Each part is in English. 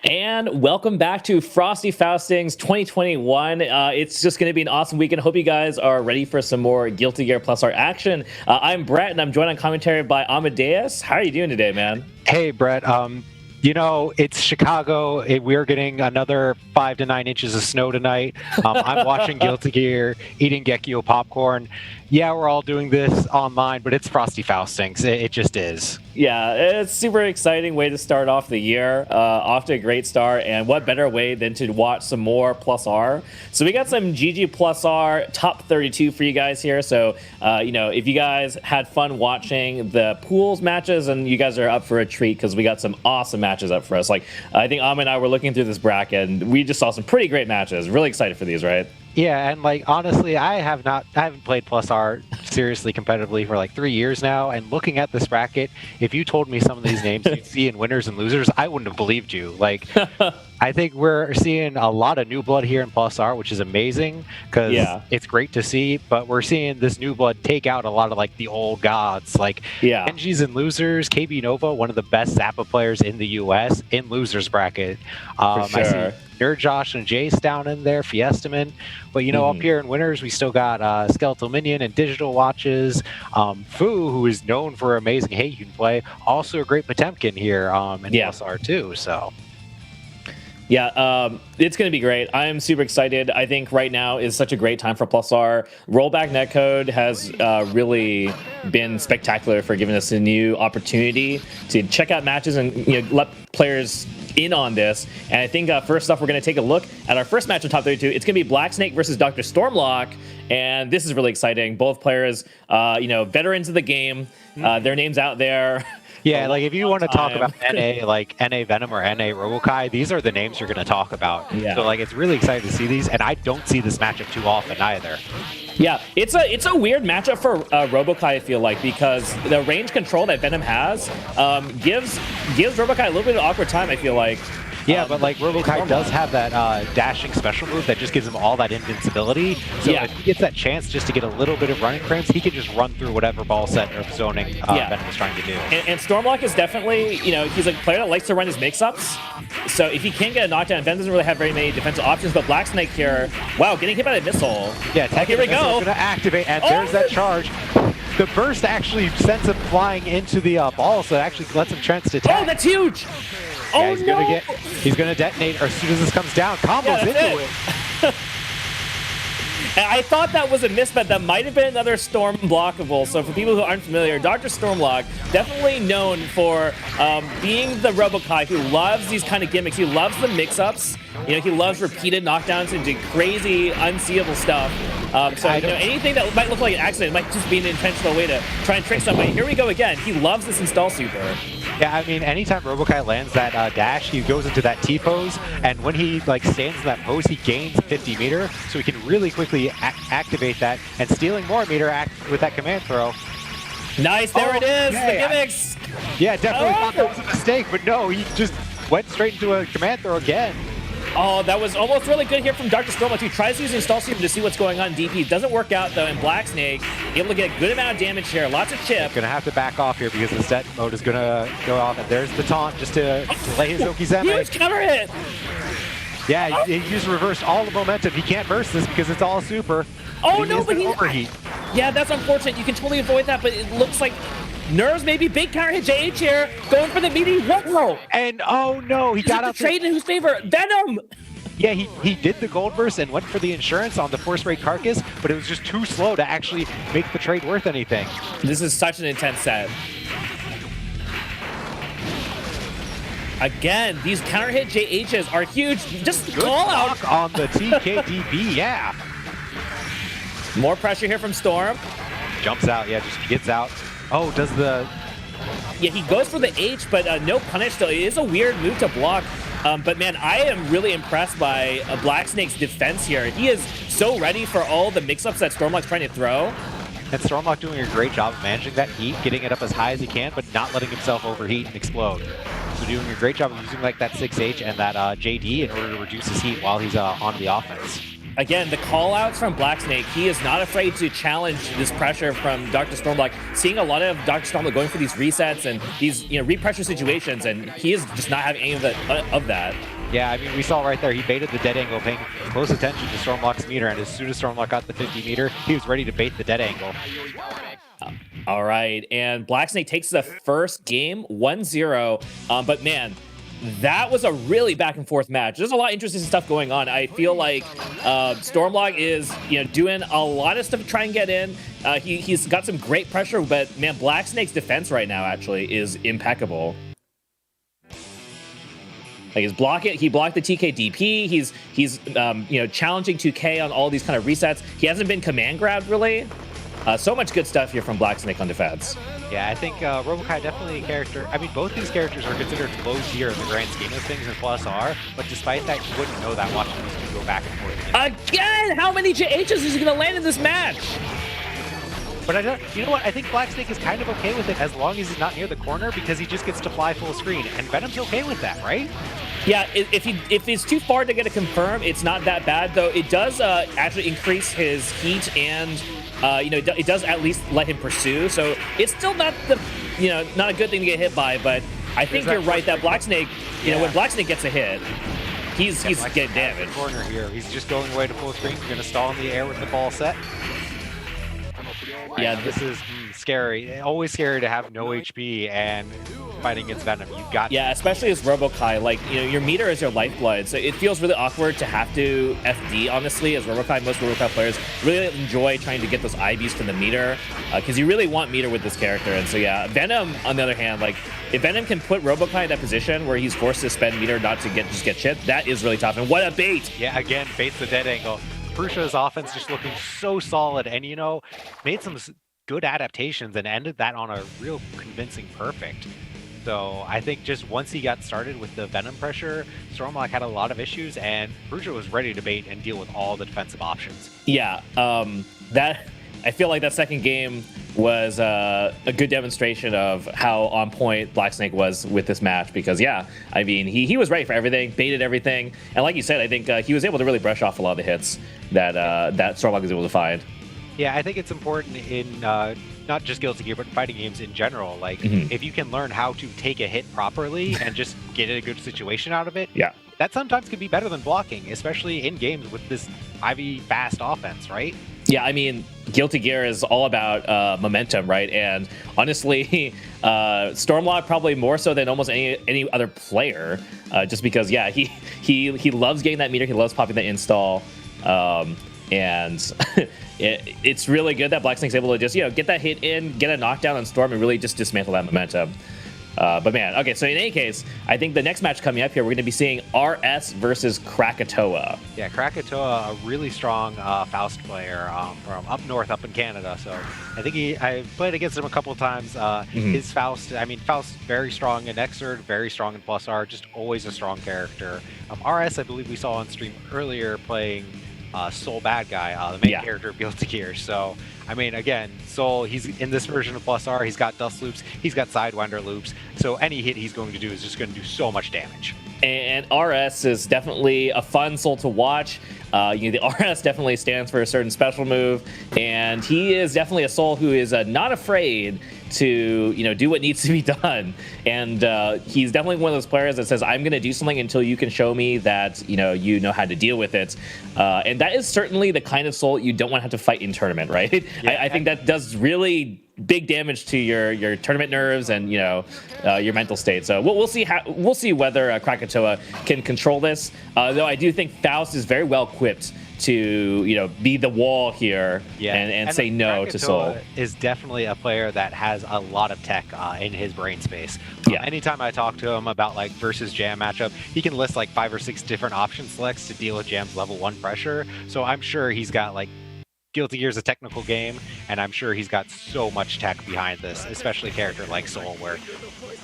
And welcome back to Frosty Faustings 2021. It's just going to be an awesome weekend. Hope you guys are ready for some more Guilty Gear Plus R action. I'm Brett, and I'm joined on commentary by Amadeus. How are you doing today, man? Hey, Brett. You know, it's Chicago. We're getting another 5 to 9 inches of snow tonight. I'm watching Guilty Gear, eating Gekio popcorn. Yeah, we're all doing this online, but it's Frosty Faustings. It just is. Yeah, it's a super exciting way to start off the year. Off to a great start, and what better way than to watch some more Plus R. So we got some GG Plus R top 32 for you guys here. So, you know, if you guys had fun watching the pools matches, and you guys are up for a treat because we got some awesome matches up for us. Like, I think Am and I were looking through this bracket, and we just saw some pretty great matches. Really excited for these, right? Yeah, and like honestly, I haven't played Plus R seriously competitively for like 3 years now. And looking at this bracket, if you told me some of these names you'd see in winners and losers, I wouldn't have believed you. Like, I think we're seeing a lot of new blood here in Plus R, which is amazing because it's great to see. But we're seeing this new blood take out a lot of like the old gods, like Genji's in losers. KB Nova, one of the best Zappa players in the U.S. in losers bracket. For sure. I see Nerd Josh and Jace down in there, Fiestaman. But, you know, up here in winners, we still got Skeletal Minion and Digital Watches. Fu, who is known for amazing hate you can play. Also a great Potemkin here in Plus R too, so... Yeah, it's going to be great. I am super excited. I think right now is such a great time for Plus R. Rollback netcode has really been spectacular for giving us a new opportunity to check out matches and let players in on this. And I think first off, we're going to take a look at our first match in top 32. It's going to be blackSNAKE versus Dr. Stormlocke. And this is really exciting. Both players, veterans of the game. Their names out there. Yeah, like if you want to talk about NA, like NA Venom or NA Robo-Ky, these are the names you're going to talk about. Yeah. So like it's really exciting to see these, and I don't see this matchup too often either. Yeah, it's a weird matchup for Robo-Ky, I feel like, because the range control that Venom has gives Robo-Ky a little bit of awkward time, I feel like. Yeah, but like Robo-Ky does have that dashing special move that just gives him all that invincibility. So if he gets that chance just to get a little bit of running frames, he can just run through whatever ball set or zoning Venom is trying to do. And Stormlocke is definitely, he's a player that likes to run his mix-ups. So if he can get a knockdown, Venom doesn't really have very many defensive options. But blackSNAKE here, wow, getting hit by a missile. Yeah, here we go. Going to activate, and there's that charge. The burst actually sends him flying into the ball, so it actually lets him chance to attack. Oh, that's huge! Yeah, he's gonna detonate as soon as this comes down. Combos into it. I thought that was a misbet. That might have been another Storm blockable. So for people who aren't familiar, Dr. Stormlocke, definitely known for being the Robo-Ky who loves these kind of gimmicks. He loves the mix-ups. He loves repeated knockdowns and crazy, unseeable stuff. So anything that might look like an accident might just be an intentional way to try and trick somebody. Here we go again. He loves this install super. Yeah, I mean, anytime Robo-Ky lands that dash, he goes into that T-pose, and when he stands in that pose, he gains 50 meter, so he can really quickly activate that, and stealing more meter with that command throw. Nice, there it is, the gimmicks! Yeah, definitely thought that was a mistake, but no, he just went straight into a command throw again. Oh, that was almost really good here from Dr. Stormlocke. He tries to use install super to see what's going on in DP. Doesn't work out, though, and blackSNAKE able to get a good amount of damage here. Lots of chip. Gonna have to back off here because the set mode is gonna go off, and there's the taunt just to delay his Okizeme. Huge counter hit! Yeah, he just reversed all the momentum. He can't burst this because it's all super. Oh, no, but overheat. Yeah, that's unfortunate. You can totally avoid that, but it looks like Nerves maybe big counter hit JH here, going for the meaty. Whoa! And oh no, he got out the trade in whose favor? Venom! Yeah, he did the gold burst and went for the insurance on the force rate carcass, but it was just too slow to actually make the trade worth anything. This is such an intense set. Again, these counter hit JHs are huge. Just good call out on the TKDB, yeah. More pressure here from Storm. Jumps out, yeah, just gets out. Oh, does the... Yeah, he goes for the H, but no punish, though. It is a weird move to block. But man, I am really impressed by blackSNAKE's defense here. He is so ready for all the mix-ups that Stormlocke's trying to throw. And Stormlocke doing a great job of managing that heat, getting it up as high as he can, but not letting himself overheat and explode. So doing a great job of using like that 6H and that JD in order to reduce his heat while he's on the offense. again, the call-outs from blackSNAKE, he is not afraid to challenge this pressure from Dr. Stormlocke. Seeing a lot of Dr. Stormlocke going for these resets and these, repressure situations, and he is just not having any of that. Yeah, I mean, we saw right there, he baited the dead angle, paying close attention to Stormlocke's meter, and as soon as Stormlocke got the 50 meter, he was ready to bait the dead angle. All right, and blackSNAKE takes the first game 1-0, but man, that was a really back and forth match. There's a lot of interesting stuff going on. I feel like Stormlocke is, doing a lot of stuff to try and get in. He's got some great pressure, but man, blackSNAKE's defense right now actually is impeccable. Like he blocked the TK DP. He's challenging 2K on all these kind of resets. He hasn't been command grabbed really. So much good stuff here from blackSNAKE on defense. Yeah, I think Robo-Ky definitely a character. I mean, both these characters are considered low tier in the grand scheme of things in Plus R, but despite that, you wouldn't know that watching these two go back and forth. Again, how many JHs is he going to land in this match? But you know what? I think blackSNAKE is kind of okay with it as long as he's not near the corner because he just gets to fly full screen, and Venom's okay with that, right? Yeah, if it's too far to get a confirm, it's not that bad, though. It does actually increase his heat and it does at least let him pursue. So it's still not not a good thing to get hit by. But I think you're right that blackSNAKE, when blackSNAKE gets a hit, he's getting damaged. Corner here, he's just going away to full screen. He's gonna stall in the air with the ball set. Yeah, this is scary. Always scary to have no HP and fighting against Venom. You've got especially as Robo-Ky, like your meter is your lifeblood, so it feels really awkward to have to FD. Honestly, as Robo-Ky, most Robo-Ky players really enjoy trying to get those IVs from the meter because you really want meter with this character. And so Venom on the other hand, like if Venom can put Robo-Ky in that position where he's forced to spend meter not to get chipped, that is really tough. And what a bait! Yeah, again, baits the dead angle. Prussia's offense just looking so solid, and made some good adaptations and ended that on a real convincing perfect. So I think just once he got started with the Venom pressure, Stormlocke had a lot of issues, and Fruscia was ready to bait and deal with all the defensive options. Yeah, I feel like that second game was a good demonstration of how on point blackSNAKE was with this match because, I mean, he was ready for everything, baited everything. And like you said, I think he was able to really brush off a lot of the hits that Stormlocke was able to find. Yeah, I think it's important in not just Guilty Gear, but fighting games in general. Like, if you can learn how to take a hit properly and just get a good situation out of it, that sometimes can be better than blocking, especially in games with this IV fast offense, right? Yeah, I mean, Guilty Gear is all about momentum, right? And honestly, Stormlocke probably more so than almost any other player, just because, he loves getting that meter, he loves popping that install, and it's really good that blackSNAKE's able to just get that hit in, get a knockdown on Storm, and really just dismantle that momentum. But man, okay, so in any case, I think the next match coming up here, we're going to be seeing RS versus Krackatoa. Yeah, Krackatoa, a really strong Faust player from up north, up in Canada. So I think I played against him a couple of times. His Faust, Faust very strong in Xrd, very strong in Plus R, just always a strong character. RS, I believe we saw on stream earlier playing Soul Bad Guy, the main character of Guilty Gear. So, I mean, again, Soul, he's in this version of Plus R, he's got Dust Loops, he's got Sidewinder Loops, so any hit he's going to do is just going to do so much damage. And RS is definitely a fun Soul to watch. The RS definitely stands for a certain special move, and he is definitely a Soul who is not afraid to do what needs to be done. And he's definitely one of those players that says, I'm going to do something until you can show me that you know how to deal with it. And that is certainly the kind of Soul you don't want to have to fight in tournament, right? I think that does really big damage to your tournament nerves and your mental state. So we'll see whether Krackatoa can control this. Though I do think Faust is very well equipped to be the wall here and say no to Soul. Is definitely a player that has a lot of tech in his brain space. Anytime I talk to him about like versus Jam matchup, he can list like 5 or 6 different option selects to deal with Jam's level 1 pressure. So I'm sure he's got like Guilty Gear is a technical game, and I'm sure he's got so much tech behind this, especially a character like Soul, where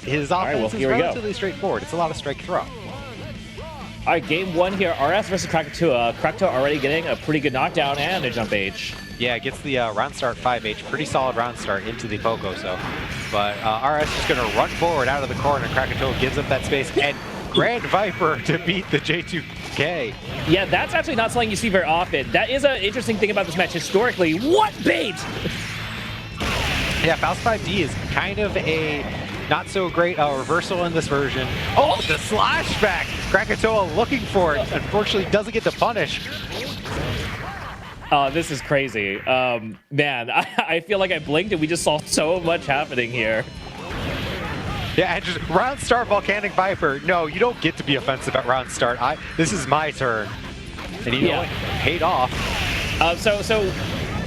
his offense is relatively straightforward. It's a lot of strike throw. All right, game 1 here, RS versus Krackatoa. Krackatoa already getting a pretty good knockdown and a jump H. Yeah, it gets the round start 5H. Pretty solid round start into the Pogo, so. But RS is going to run forward out of the corner. Krackatoa gives up that space, and Grand Viper to beat the J2K. Yeah, that's actually not something you see very often. That is an interesting thing about this match historically. What bait? Yeah, Faust 5D is kind of a not so great reversal in this version. Oh, the slash back! Krackatoa looking for it. Unfortunately, doesn't get the punish. Oh, this is crazy. Man, I feel like I blinked and we just saw so much happening here. Yeah, and just round start Volcanic Viper. No, you don't get to be offensive at round start. This is my turn. And you know what? Paid off. So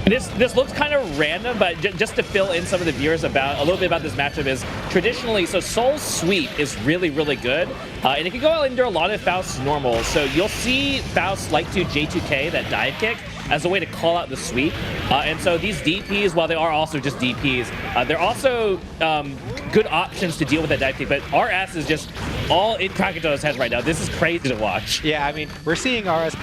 this looks kind of random, but just to fill in some of the viewers about a little bit about this matchup is traditionally, so Soul's sweep is really, really good. And it can go into a lot of Faust's normals. So you'll see Faust like to J2K, that dive kick, as a way to call out the sweep. And so these DPs, while they are also just DPs, they're also good options to deal with that dive kick. But RS is just all in Krakatoa's head right now. This is crazy to watch. Yeah, I mean, we're seeing RS.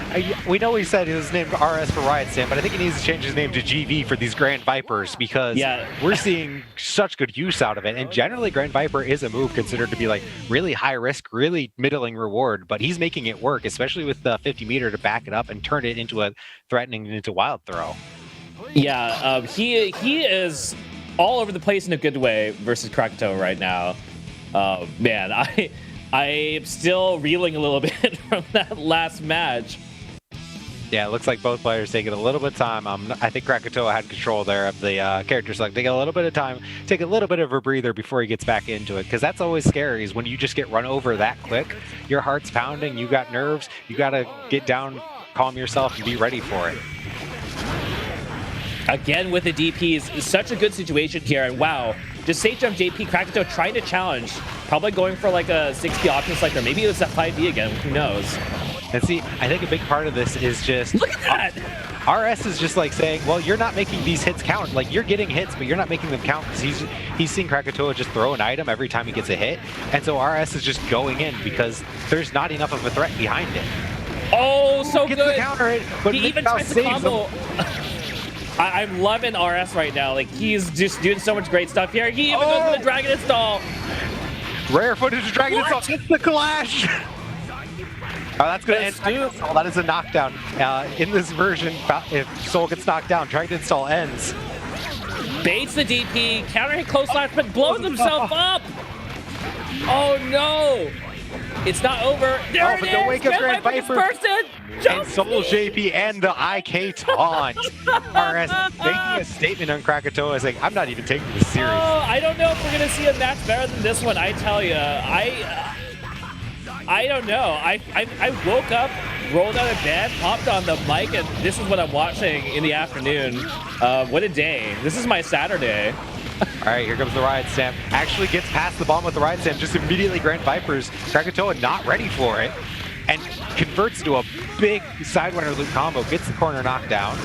We know he said he was named RS for Riot Stand, but I think he needs to change his name to GV for these Grand Vipers because we're seeing such good use out of it. And generally, Grand Viper is a move considered to be like really high risk, really middling reward, but he's making it work, especially with the 50 meter to back it up and turn it into a threatening into wild throw. Yeah, he is all over the place in a good way versus Krackatoa right now. Man, I am still reeling a little bit from that last match. Yeah, it looks like both players taking a little bit of time. I think Krackatoa had control there of the character select. They get a little bit of time, take a little bit of a breather before he gets back into it, because that's always scary is when you just get run over that quick. Your heart's pounding, you got nerves, you got to get down, calm yourself, and be ready for it. Again with the DPs, such a good situation here, and wow, just safe jump JP, Krackatoa trying to challenge, probably going for like a 60 option select, or maybe it was that 5D again, who knows. And see, I think a big part of this is just... Look at that! RS is just like saying, well, you're not making these hits count. Like, you're getting hits, but you're not making them count because he's seeing Krackatoa just throw an item every time he gets a hit. And so RS is just going in because there's not enough of a threat behind it. Oh, so Gets good! The counter hit, but he even tries to combo. I'm loving RS right now. Like, he's just doing so much great stuff here. He even goes for the Dragon Install. Rare footage of Dragon Install. It's the clash. Oh, that's going to end. Oh, that is a knockdown. In this version, if Soul gets knocked down, Dragon Install ends. Baits the DP, counter hit close slash, but blows himself up. Oh no! It's not over. There it is! The wake up Grand Viper. Jump! And Soul JP and the IK taunt. RS making a statement on Krackatoa saying, I'm not even taking this serious. Oh, I don't know if we're going to see a match better than this one, I tell you. I don't know. I woke up, rolled out of bed, popped on the mic, and this is what I'm watching in the afternoon. What a day. This is my Saturday. All right, here comes the Riot Stamp. Actually gets past the bomb with the Riot Stamp, just immediately Grand Vipers. Krackatoa not ready for it, and converts into a big Sidewinder loop combo, gets the corner knockdown.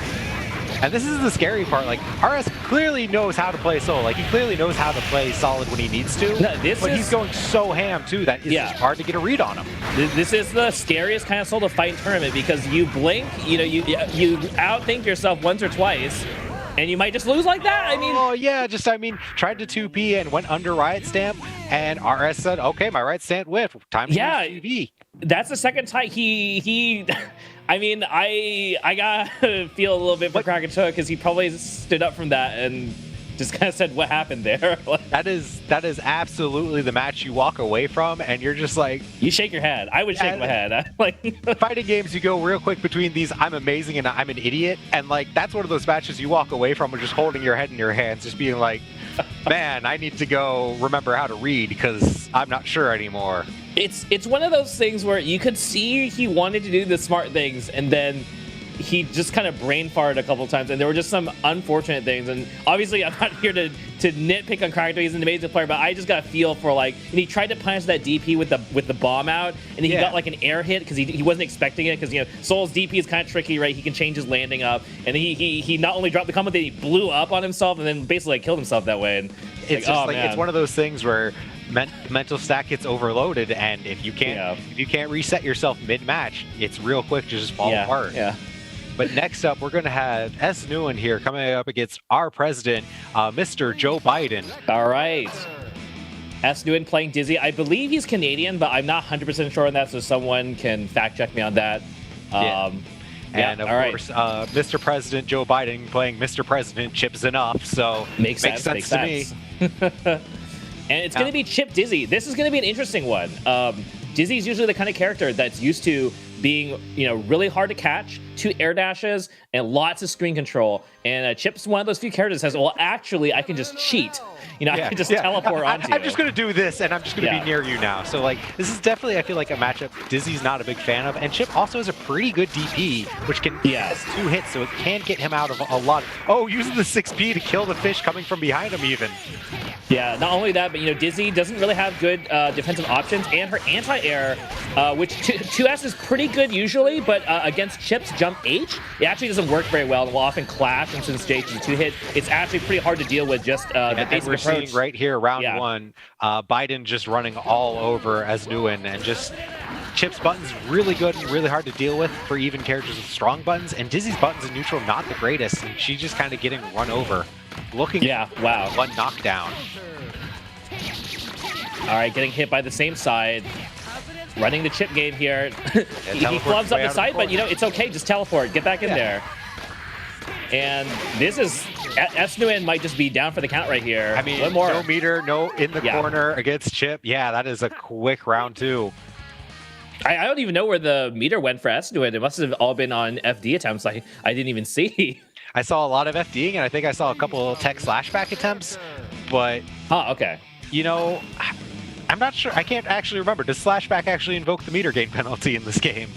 And this is the scary part, like, RS clearly knows how to play Soul. Like, he clearly knows how to play solid when he needs to, but he's going so ham, too, that it's just hard to get a read on him. This is the scariest kind of Soul to fight in tournament, because you blink, you know, you outthink yourself once or twice, and you might just lose like that. I mean, oh yeah, tried to 2P and went under Riot Stamp, and RS said, okay, my Riot Stamp whiff, time to use TV. That's the second time he I mean, I gotta feel a little bit for Krackatoa, because he probably stood up from that and just kind of said, what happened there? That is absolutely the match you walk away from, and you're just like... You shake your head. I would shake my head. Fighting games, you go real quick between these, I'm amazing and I'm an idiot, and like, that's one of those matches you walk away from with just holding your head in your hands, just being like, man, I need to go remember how to read, because I'm not sure anymore. It's one of those things where you could see he wanted to do the smart things, and then he just kind of brain farted a couple times, and there were just some unfortunate things. And obviously, I'm not here to nitpick on Krackatoa. He's an amazing player, but I just got a feel for, like, and he tried to punish that DP with the bomb out, and he got like an air hit because he wasn't expecting it, because, you know, Soul's DP is kind of tricky, right? He can change his landing up, and he not only dropped the combo, but he blew up on himself and then basically like, killed himself that way. And it's just like it's one of those things where mental stack gets overloaded, and if you can't reset yourself mid-match, it's real quick to just fall apart. But next up, we're going to have Esnuwin here coming up against our president, Mr. Joe Biden. All right. Esnuwin playing Dizzy. I believe he's Canadian, but I'm not 100% sure on that, so someone can fact check me on that. And of course, Mr. President Joe Biden playing Mr. President Chipp's enough, so makes sense to me. And it's going to be Chipp Dizzy. This is going to be an interesting one. Dizzy's usually the kind of character that's used to being, really hard to catch, 2 air dashes, and lots of screen control. And Chipp's one of those few characters that says, well, actually, I can just cheat. I can just teleport onto you. I'm just going to do this, and I'm just going to be near you now. So, this is definitely, I feel like, a matchup Dizzy's not a big fan of. And Chipp also has a pretty good DP, which has 2 hits, so it can get him out of a lot. Oh, using the 6P to kill the fish coming from behind him, even. Yeah, not only that, but, Dizzy doesn't really have good defensive options. And her anti-air, which 2S is pretty good usually, but against Chipp's jump H, it actually doesn't work very well and will often clash. And since J is a 2-hit, it's actually pretty hard to deal with just the basic approach. Seeing right here, round 1, Biden just running all over Esnuwin, and just Chipp's buttons really good and really hard to deal with for even characters with strong buttons, and Dizzy's buttons in neutral not the greatest, and she's just kind of getting run over. Looking one knockdown. All right, getting hit by the same side. Running the Chipp game here. He clubs up the side, but it's okay. Just teleport. Get back in there. And this is Esnuwin might just be down for the count right here. I mean, no meter, no in the corner against Chipp. Yeah, that is a quick round 2. I don't even know where the meter went for Esnuwin. It must have all been on FD attempts. I didn't even see. I saw a lot of FDing, and I think I saw a couple of tech slashback attempts, but okay. I'm not sure. I can't actually remember. Does slashback actually invoke the meter gain penalty in this game?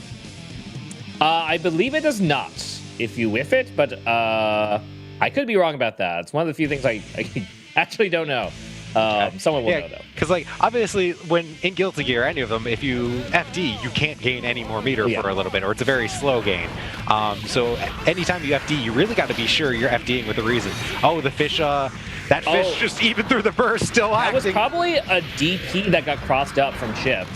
I believe it does not. If you whiff it, but I could be wrong about that. It's one of the few things I actually don't know. Someone will know though. Because obviously when in Guilty Gear, any of them, if you FD, you can't gain any more meter for a little bit, or it's a very slow gain. So anytime you FD, you really got to be sure you're FDing with a reason. Oh, the fish, that fish just even through the burst still acting. That was probably a DP that got crossed up from Chipp.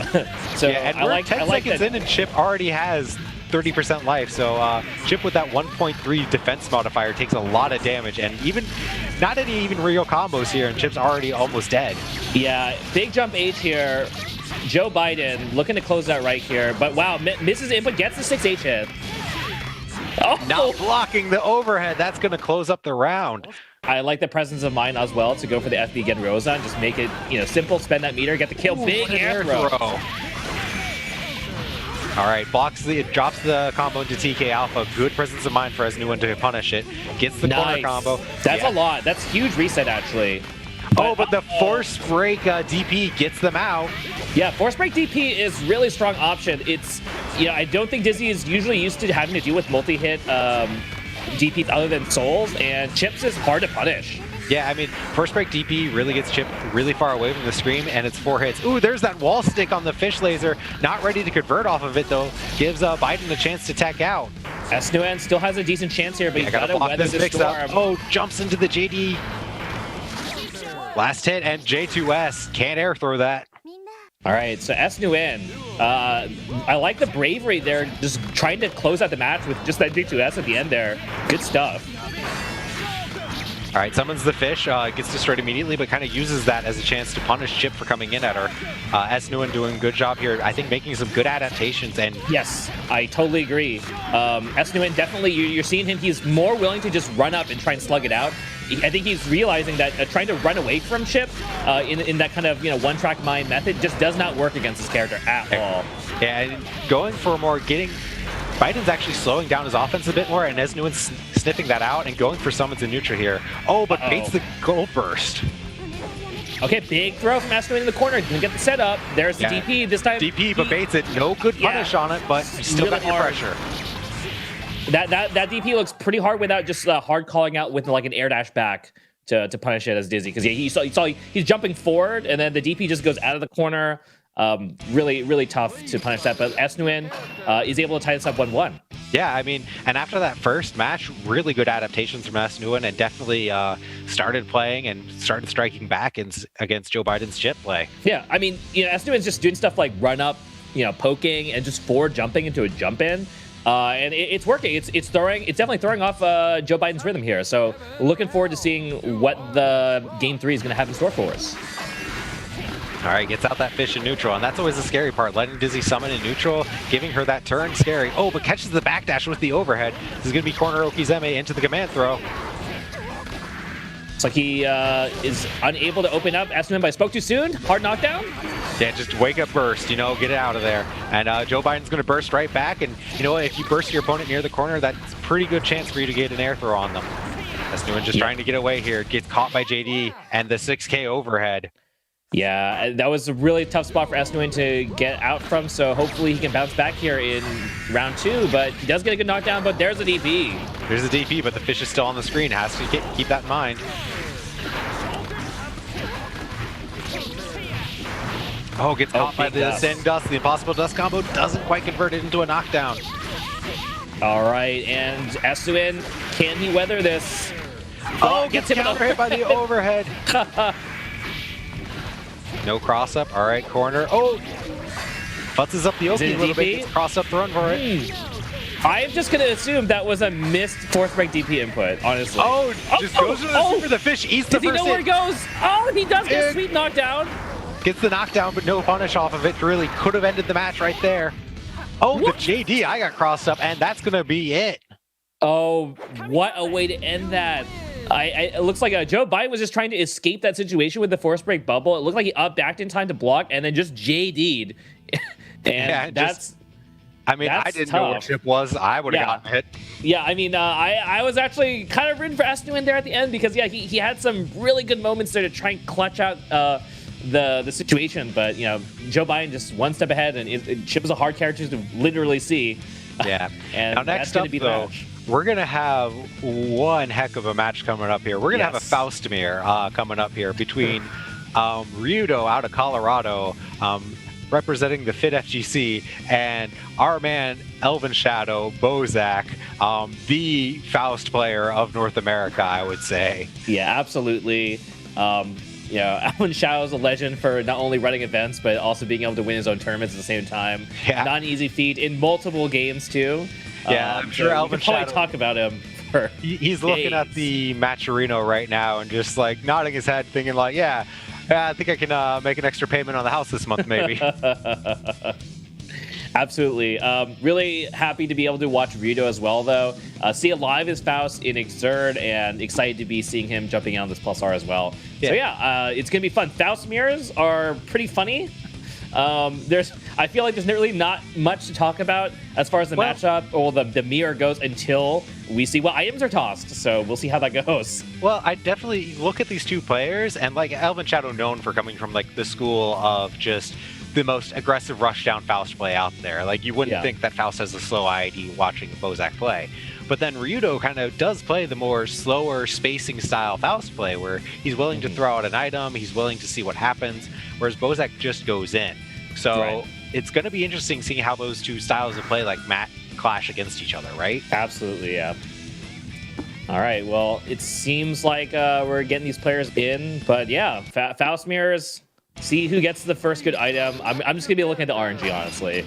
So and we're 10 seconds in, and Chipp already has 30% life, so Chipp with that 1.3 defense modifier takes a lot of damage, and not any even real combos here, and Chipp's already almost dead. Yeah, big jump H here. Joe Biden looking to close out right here, but wow, misses input, gets the 6H hit. Oh! Not blocking the overhead, that's going to close up the round. I like the presence of mind as well to go for the FB, get Rosa, and just make it simple, spend that meter, get the kill. Big air throw. All right, drops the combo into TK Alpha. Good presence of mind for Esnuwin to punish it. Gets the corner combo. That's a lot. That's huge reset, actually. But the Force Break DP gets them out. Yeah, Force Break DP is really strong option. It's, I don't think Dizzy is usually used to having to deal with multi-hit DPs other than Souls, and Chipp's is hard to punish. Yeah, I mean, Force Break DP really gets Chipp really far away from the screen, and it's 4 hits. Ooh, there's that wall stick on the fish laser. Not ready to convert off of it, though. Gives Biden a chance to tech out. Esnuwin still has a decent chance here, but he's got to weather the storm. Oh, jumps into the JD. Last hit, and J2S can't air throw that. All right, so Esnuwin, I like the bravery there, just trying to close out the match with just that J2S at the end there. Good stuff. All right, summons the fish, gets destroyed immediately, but kind of uses that as a chance to punish Chipp for coming in at her. Esnuwin doing a good job here, I think making some good adaptations. And yes, I totally agree. Esnuwin definitely, you're seeing him, he's more willing to just run up and try and slug it out. I think he's realizing that trying to run away from Chipp in that kind of one-track mind method just does not work against his character at all. Yeah, and going for more Biden's actually slowing down his offense a bit more, and Esnuwin's sniffing that out and going for summons in neutral here. Oh, but baits the gold burst. Okay, big throw from Esnuwin in the corner. Can get the setup. There's the DP this time. DP, but baits it. No good punish on it, but still got your pressure. That DP looks pretty hard without just hard calling out with like an air dash back to punish it as Dizzy, because he's jumping forward and then the DP just goes out of the corner. Really tough to punish that, but Esnuwin is able to tie this up 1-1. Yeah, I mean, and after that first match, really good adaptations from Esnuwin, and definitely started playing and started striking back against Joe Biden's Chipp play. Yeah, I mean, Esnuwin's just doing stuff like run up, poking and just forward jumping into a jump in. And it's working. It's definitely throwing off Joe Biden's rhythm here. So looking forward to seeing what the game 3 is going to have in store for us. All right, gets out that fish in neutral, and that's always the scary part. Letting Dizzy summon in neutral, giving her that turn, scary. Oh, but catches the backdash with the overhead. This is going to be corner Okizeme into the command throw. It's like he is unable to open up. Esnuwin, but I spoke too soon. Hard knockdown. Yeah, just wake up burst, you know, get it out of there. And Joe Biden's going to burst right back, and you know what, if you burst your opponent near the corner, that's a pretty good chance for you to get an air throw on them. Esnuwin just trying to get away here, gets caught by JD, and the 6K overhead. Yeah, that was a really tough spot for Esnuwin to get out from, so hopefully he can bounce back here in round 2, but he does get a good knockdown, but there's a DP. There's a DP, but the fish is still on the screen. Has to keep that in mind. Oh, gets caught by the Send Dust. The Impossible Dust combo doesn't quite convert it into a knockdown. All right, and Esnuwin, can he weather this? Oh, gets counter hit by the overhead. No cross up. All right, corner. Oh, futzes up the Oki a little bit. Gets cross up the run for it. I'm just going to assume that was a missed force break DP input, honestly. Oh, just goes for the super. The fish eats the first hit. Does he know where it goes? Oh, he does get a sweet knockdown. Gets the knockdown, but no punish off of it. Really could have ended the match right there. Oh, what? The JD, I got crossed up, and that's going to be it. Oh, what a way to end that. It looks like Joe Biden was just trying to escape that situation with the force break bubble. It looked like he up backed in time to block and then just JD'd. And that's... I mean, I didn't know what Chipp was. I would have gotten hit. Yeah, I mean, I was actually kind of rooting for Esnuwin there at the end because, yeah, he had some really good moments there to try and clutch out the situation. But, you know, Joe Biden just one step ahead, and Chipp is a hard character to literally see. Yeah. And now, next up, though, we're going to have one heck of a match coming up here. We're going to have a Faustmere coming up here between Ryyudo out of Colorado, representing the FitFGC, and our man ElvenShadow Bozak, the Faust player of North America, I would say. Yeah, absolutely. You know, ElvenShadow is a legend for not only running events, but also being able to win his own tournaments at the same time. Yeah. Not an easy feat in multiple games, too. Yeah, I'm sure ElvenShadow... We can probably talk about him for He's looking at the Matcherino right now and just, like, nodding his head, thinking, like, yeah, I think I can make an extra payment on the house this month, maybe. Absolutely. Really happy to be able to watch Ryyudo as well, though. See it live as Faust in Exerd, and excited to be seeing him jumping on this Plus R as well. Yeah. So yeah, it's going to be fun. Faust mirrors are pretty funny. I feel like there's really not much to talk about as far as the matchup or the mirror goes until we see what items are tossed. So we'll see how that goes. Well, I definitely look at these two players, and like ElvenShadow, known for coming from like the school of just the most aggressive rushdown Faust play out there. Like you wouldn't think that Faust has a slow ID watching Bozak play. But then Ryyudo kind of does play the more slower spacing style Faust play, where he's willing to throw out an item, he's willing to see what happens, whereas Bozak just goes in. So it's going to be interesting seeing how those two styles of play like clash against each other, right? Absolutely, yeah. All right, well, it seems like we're getting these players in, but yeah, Faust mirrors, see who gets the first good item. I'm just going to be looking at the RNG, honestly.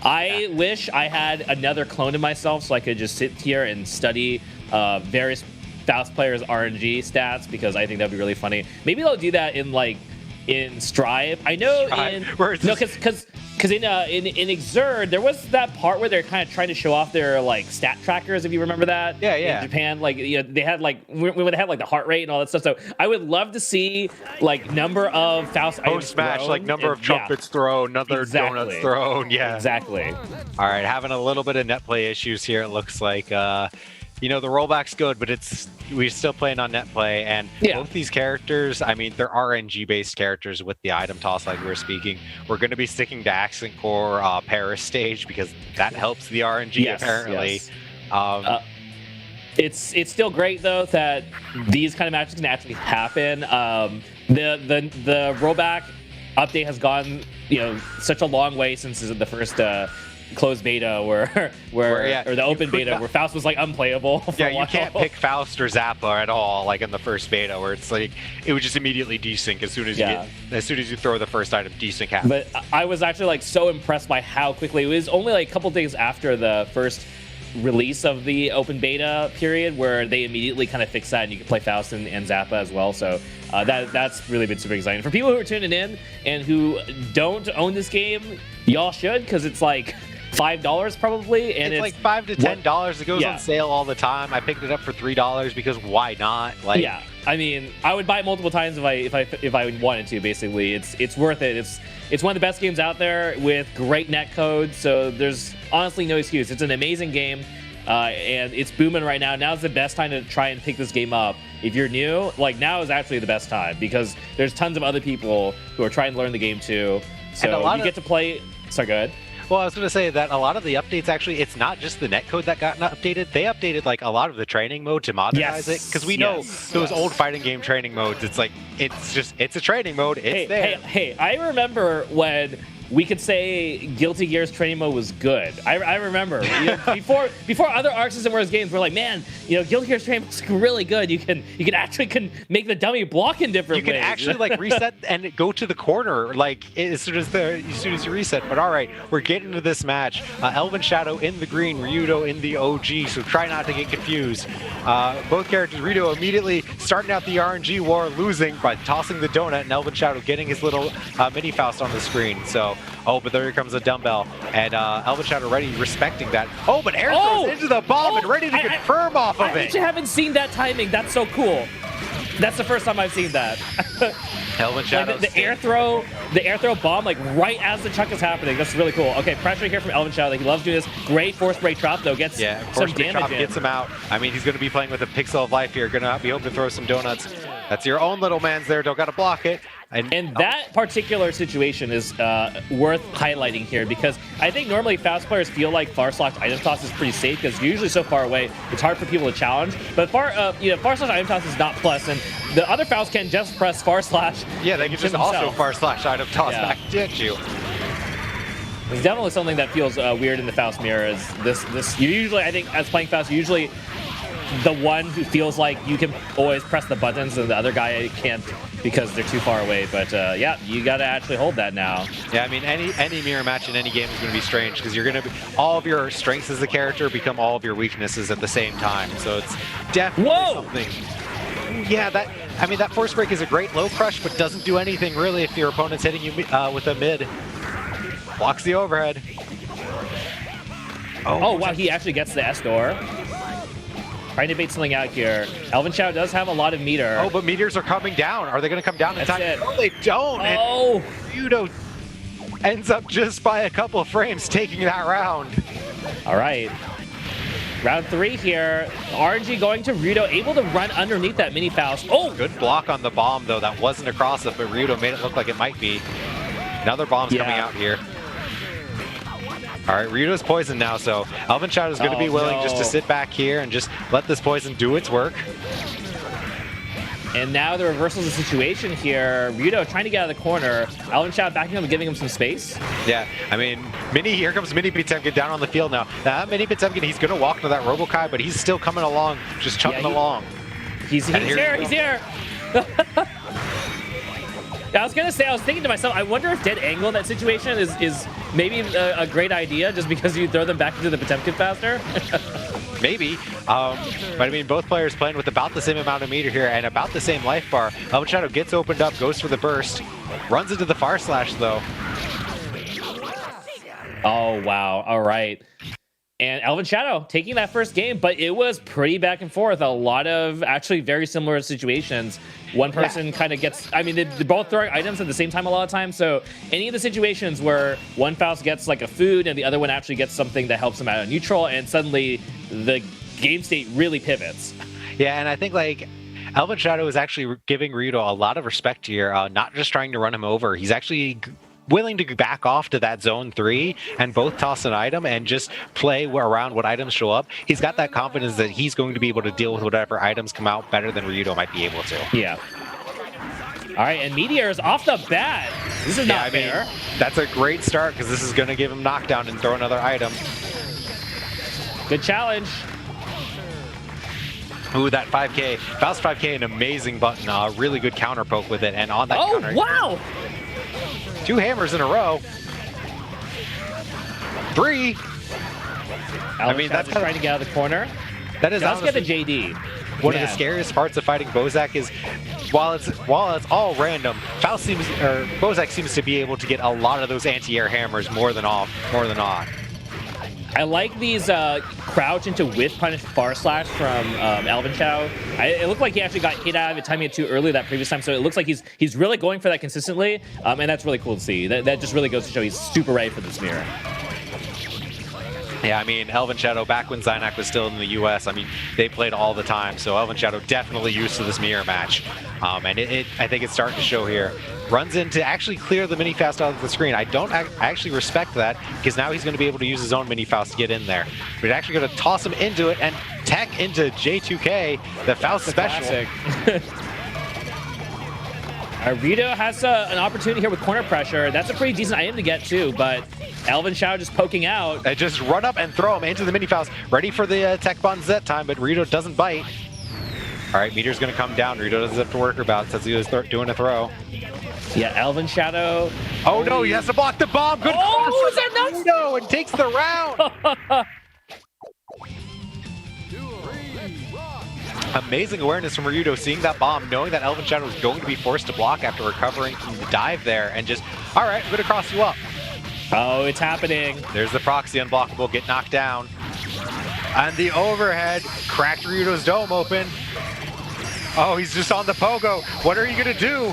I wish I had another clone of myself so I could just sit here and study various Faust players' RNG stats, because I think that'd be really funny. Maybe they'll do that in Strive. I know because in Exerd there was that part where they're kind of trying to show off their like stat trackers, if you remember that. Yeah, yeah. In Japan, like, you know, they had like when they had like the heart rate and all that stuff. So I would love to see like number of Faust items smash thrown, like number of trumpets thrown, another donuts thrown. Yeah, exactly. All right, having a little bit of net play issues here. It looks like. You know, the rollback's good, but we're still playing on net play, and both these characters, I mean, they're RNG-based characters with the item toss like we were speaking. We're going to be sticking to Accent Core Paris stage because that helps the RNG, apparently. Yes. It's still great, though, that these kind of matches can actually happen. The rollback update has gone, you know, such a long way since the first... closed beta or the open beta where Faust was like unplayable for a while. You can't pick Faust or Zappa at all, like in the first beta, where it's like it would just immediately desync as soon as you throw the first item. Desync happens. But I was actually like so impressed by how quickly it was. Only like a couple days after the first release of the open beta period where they immediately kind of fixed that and you can play Faust and Zappa as well. So that's really been super exciting. For people who are tuning in and who don't own this game, y'all should, because it's like $5 probably, and it's like $5 to $10. It goes on sale all the time. I picked it up for $3 because why not? Like, yeah, I mean, I would buy it multiple times if I wanted to. Basically, it's worth it. It's one of the best games out there with great netcode. So there's honestly no excuse. It's an amazing game, and it's booming right now. Now's the best time to try and pick this game up. If you're new, like, now is actually the best time because there's tons of other people who are trying to learn the game too. So you get to play. Sorry, go ahead. Well, I was going to say that a lot of the updates, actually, it's not just the netcode that got updated. They updated like a lot of the training mode to modernize it, because we know those old fighting game training modes. It's like it's a training mode. It's there. Hey! I remember when we could say Guilty Gear's training mode was good. I remember before other Arc System Wars games were like, man, Guilty Gear's training mode's really good. You can actually make the dummy block in different ways. You can actually like reset and go to the corner like as soon as you reset. But all right, we're getting to this match. ElvenShadow in the green, Ryyudo in the OG. So try not to get confused. Both characters, Ryyudo immediately starting out the RNG war, losing by tossing the donut, and ElvenShadow getting his little mini Faust on the screen. So. Oh, but there comes a dumbbell, and ElvenShadow ready, respecting that. Oh, but air throws into the bomb and ready to confirm off of it. I actually haven't seen that timing. That's so cool. That's the first time I've seen that. ElvenShadow. Like the air throw bomb, like right as the chuck is happening. That's really cool. Okay, pressure here from ElvenShadow. Like, he loves doing this. Great force break drop though. Gets some damage in. Gets him out. I mean, he's going to be playing with a pixel of life here. Going to be hoping to throw some donuts. That's your own little man's there. Don't got to block it. And that particular situation is worth highlighting here, because I think normally Faust players feel like far-slash item toss is pretty safe because you're usually so far away, it's hard for people to challenge. But far-slash item toss is not plus, and the other Faust can just press far-slash. Yeah, they can just also far-slash item toss back at you. It's definitely something that feels weird in the Faust mirror. Is this? You usually, I think, as playing Faust, usually the one who feels like you can always press the buttons and the other guy can't because they're too far away. But yeah, you got to actually hold that now. Yeah, I mean, any mirror match in any game is going to be strange because you're going to all of your strengths as a character become all of your weaknesses at the same time. So it's definitely something. Yeah, that force break is a great low crush, but doesn't do anything really if your opponent's hitting you with a mid. Blocks the overhead. Oh wow, he actually gets the S door. Trying to bait something out here. ElvenShadow does have a lot of meter. Oh, but meters are coming down. Are they going to come down in time? It. No, they don't. Oh! And Ryyudo ends up just by a couple of frames taking that round. All right. Round 3 here. RNG going to Ryyudo, able to run underneath that mini Faust. Oh! Good block on the bomb, though. That wasn't a cross-up, but Ryyudo made it look like it might be. Another bomb's coming out here. All right, Ryyudo's poisoned now, so ElvenShadow is going to be willing just to sit back here and just let this poison do its work. And now the reversal of the situation here. Ryyudo trying to get out of the corner. ElvenShadow backing up and giving him some space. Yeah, I mean, here comes Mini Potemkin down on the field now. Now, Mini Potemkin, he's going to walk to that Robo-Ky, but he's still coming along, just chugging along. He's here. I was thinking to myself, I wonder if dead angle in that situation is maybe a great idea, just because you throw them back into the Potemkin faster. Maybe, but I mean, both players playing with about the same amount of meter here and about the same life bar. ElvenShadow gets opened up, goes for the burst, runs into the far slash though. Oh wow! All right. And ElvenShadow taking that first game, but it was pretty back and forth. A lot of actually very similar situations. One person kind of gets, I mean, they're both throwing items at the same time a lot of times. So any of the situations where one Faust gets like a food and the other one actually gets something that helps them out of neutral, and suddenly the game state really pivots. Yeah, and I think like ElvenShadow is actually giving Ryyudo a lot of respect here, not just trying to run him over. He's actually willing to back off to that zone 3 and both toss an item and just play around what items show up. He's got that confidence that he's going to be able to deal with whatever items come out better than Ryyudo might be able to. Yeah. All right, and Meteor's off the bat. This is not fair. Mean, that's a great start because this is going to give him knockdown and throw another item. Good challenge. Ooh, that 5K. Faust 5K, an amazing button. Really good counter poke with it. And on that counter... Oh, wow! 2 hammers in a row. 3. I mean, that's trying to get out of the corner. That is Does get the JD. One of the scariest parts of fighting Bozak is, while it's all random, Bozak seems to be able to get a lot of those anti-air hammers more than not. I like these crouch into whiff punish far slash from ElvenShadow. It looked like he actually got hit out of it, timing it too early that previous time, so it looks like he's really going for that consistently, and that's really cool to see. That just really goes to show he's super ready for this mirror. Yeah, I mean, ElvenShadow, back when Zynak was still in the US, I mean, they played all the time, so ElvenShadow definitely used to this mirror match. And I think it's starting to show here. Runs in to actually clear the mini-Faust out of the screen. I actually respect that, because now he's going to be able to use his own mini-Faust to get in there. But he's actually going to toss him into it and tech into J2K, the Faust special. Ryyudo has an opportunity here with corner pressure. That's a pretty decent item to get too, but ElvenShadow just poking out. And just run up and throw him into the mini-Faust. Ready for the tech bond Z time, but Ryyudo doesn't bite. All right, Meteor's going to come down. Ryyudo doesn't have to work about it since he was doing a throw. Yeah, ElvenShadow. Oh no, he has to block the bomb. Good oh, is that nuts? Ryyudo and takes the round. Amazing awareness from Ryyudo, seeing that bomb, knowing that ElvenShadow was going to be forced to block after recovering from the dive there, and just, all right, I'm going to cross you up. Oh, it's happening. There's the proxy unblockable, get knocked down. And the overhead cracked Ryudo's dome open. Oh, he's just on the pogo. What are you going to do?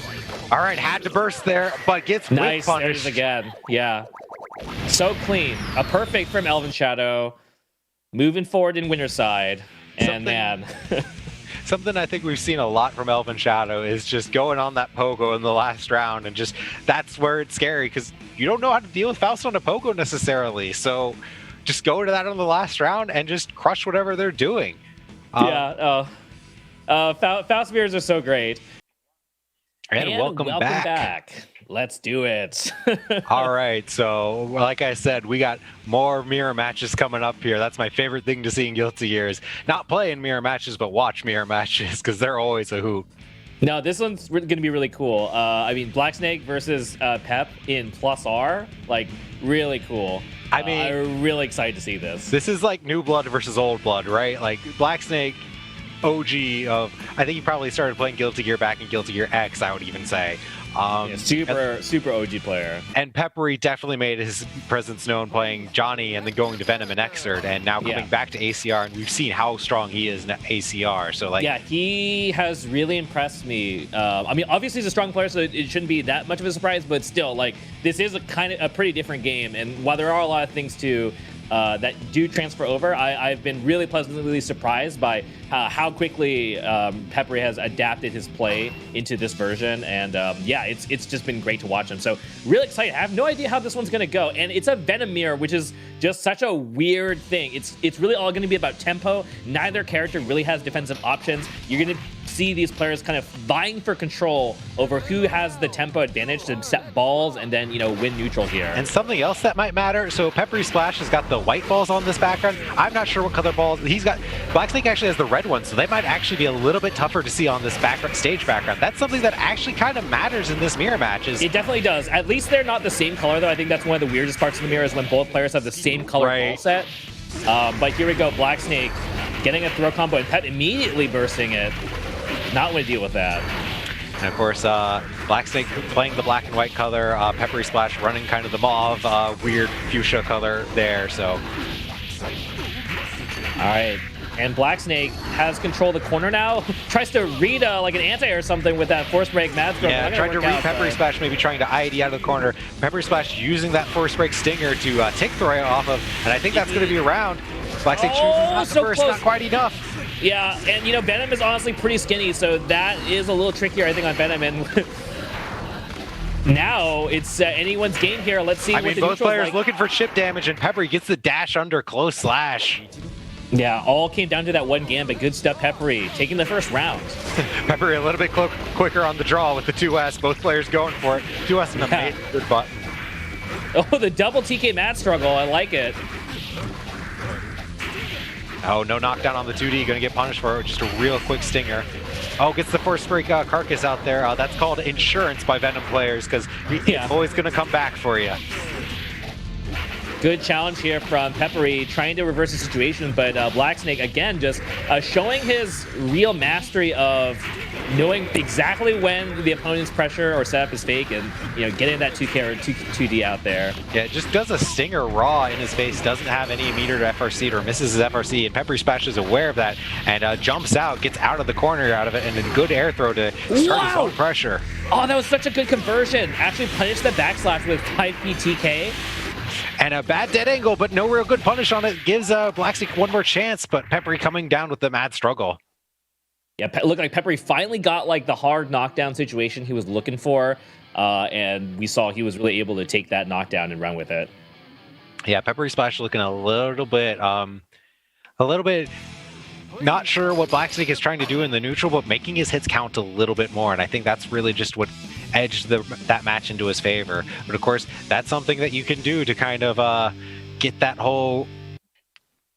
All right, had to burst there, but gets nice punished again. Yeah. So clean. A perfect from ElvenShadow. Moving forward in winner's side. And man. Something I think we've seen a lot from ElvenShadow is just going on that pogo in the last round, and just that's where it's scary, because you don't know how to deal with Faust on a pogo necessarily. So just go to that on the last round and just crush whatever they're doing. Faust mirrors are so great. And welcome back. Let's do it. All right, so like I said, we got more mirror matches coming up here. That's my favorite thing to see in Guilty Gear, is not play in mirror matches, but watch mirror matches, because they're always a hoot. No, this one's going to be really cool. I mean, blackSNAKE versus Pep in +R, like, really cool. I mean, I'm really excited to see this. This is like new blood versus old blood, right? Like, blackSNAKE, OG of, I think he probably started playing Guilty Gear back in Guilty Gear X, I would even say. Yeah, super OG player. And Peppery definitely made his presence known playing Johnny and then going to Venom and Xrd, and now coming back to ACR, and we've seen how strong he is in ACR. So like, yeah, he has really impressed me. I mean, obviously he's a strong player, so it shouldn't be that much of a surprise, but still, like, this is a pretty different game, and while there are a lot of things that do transfer over, I've been really pleasantly surprised by how quickly Peppery has adapted his play into this version, and yeah, it's just been great to watch him. So really excited. I have no idea how this one's gonna go, and it's a Venom mirror, which is just such a weird thing. It's really all gonna be about tempo. Neither character really has defensive options. You're gonna see these players kind of vying for control over who has the tempo advantage to set balls and then, win neutral here. And something else that might matter, so PepperySplash has got the white balls on this background. I'm not sure what color balls he's got. blackSNAKE actually has the red ones, so they might actually be a little bit tougher to see on this stage background. That's something that actually kind of matters in this mirror match. It definitely does. At least they're not the same color, though. I think that's one of the weirdest parts of the mirror, is when both players have the same color ball set. But here we go, blackSNAKE getting a throw combo and Pep immediately bursting it. Not going to deal with that. And of course, blackSNAKE playing the black and white color, PepperySplash running kind of the mauve, weird fuchsia color there, so. All right, and blackSNAKE has control of the corner now. Tries to read like an anti or something with that force break mad throw. Yeah, trying to read PepperySplash, maybe trying to ID out of the corner. PepperySplash using that force break stinger to take the ray off of, and I think that's going to be around. blackSNAKE chooses not to burst, not quite enough. Yeah, and Venom is honestly pretty skinny, so that is a little trickier, I think, on Venom. And now it's anyone's game here. Let's see. I mean, both players looking for chip damage, and Peppery gets the dash under close slash. Yeah, all came down to that one gambit. Good stuff, Peppery, taking the first round. Peppery a little bit quicker on the draw with the 2S. Both players going for it. 2S and a good button. Oh, the double TK mat struggle. I like it. Oh, no knockdown on the 2D. Going to get punished for it. Just a real quick stinger. Oh, gets the force break carcass out there. That's called insurance by Venom players, because he's always going to come back for you. Good challenge here from Peppery, trying to reverse the situation, but blackSNAKE again just showing his real mastery of knowing exactly when the opponent's pressure or setup is fake, and getting that 2K or 2D out there. Yeah, just does a stinger raw in his face, doesn't have any meter to FRC or misses his FRC, and PepperySplash is aware of that and jumps out, gets out of the corner out of it, and a good air throw to start his own pressure. Oh, that was such a good conversion. Actually punished the backslash with 5P TK. And a bad dead angle, but no real good punish on it. Gives blackSNAKE one more chance, but Peppery coming down with the mad struggle. Yeah, looked like Peppery finally got like the hard knockdown situation he was looking for, and we saw he was really able to take that knockdown and run with it. Yeah, PepperySplash looking a little bit not sure what blackSNAKE is trying to do in the neutral, but making his hits count a little bit more, and I think that's really just what edged that match into his favor. But of course, that's something that you can do to kind of get that whole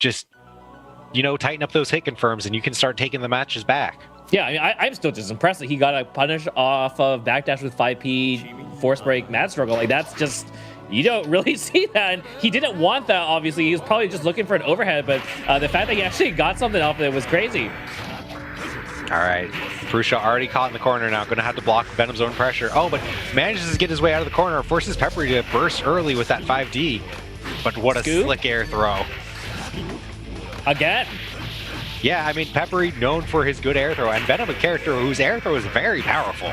tighten up those hit confirms, and you can start taking the matches back. Yeah, I mean, I'm still just impressed that he got a punish off of backdash with 5P, force break, mad struggle. Like, that's just, you don't really see that. And he didn't want that, obviously. He was probably just looking for an overhead, but the fact that he actually got something off of it was crazy. All right, Frusha already caught in the corner now, going to have to block Venom's own pressure. Oh, but manages to get his way out of the corner, forces Peppery to burst early with that 5D. But what a slick air throw. Again. Yeah, I mean, Peppery known for his good air throw, and Venom a character whose air throw is very powerful.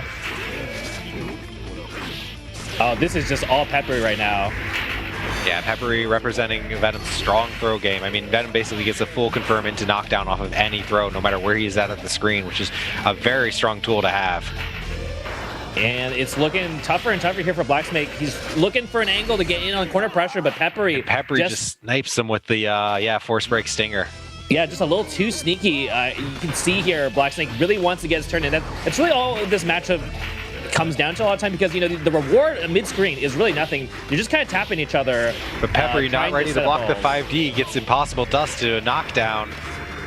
Oh, this is just all Peppery right now. Yeah, Peppery representing Venom's strong throw game. I mean, Venom basically gets a full confirm into knockdown off of any throw, no matter where he's at the screen, which is a very strong tool to have. And it's looking tougher and tougher here for blackSNAKE. He's looking for an angle to get in on corner pressure, but Peppery just snipes him with the force break stinger. Yeah, just a little too sneaky. You can see here blackSNAKE really wants to get his turn in. That's really all this matchup comes down to a lot of time, because the reward mid-screen is really nothing. You're just kind of tapping each other. But Peppery not ready to block the 5D, gets Impossible Dust to a knockdown.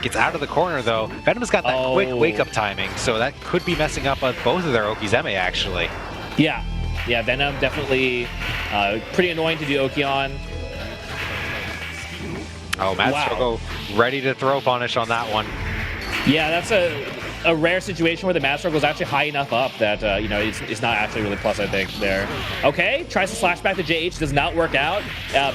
Gets out of the corner though. Venom's got that quick wake-up timing, so that could be messing up both of their Okizeme actually. Yeah, Venom definitely pretty annoying to do Oki on. Oh, Mad Struggle ready to throw punish on that one. Yeah, that's a rare situation where the Mad Struggle is actually high enough up that it's not actually really plus, I think, there. Okay, tries to slash back to JH, does not work out.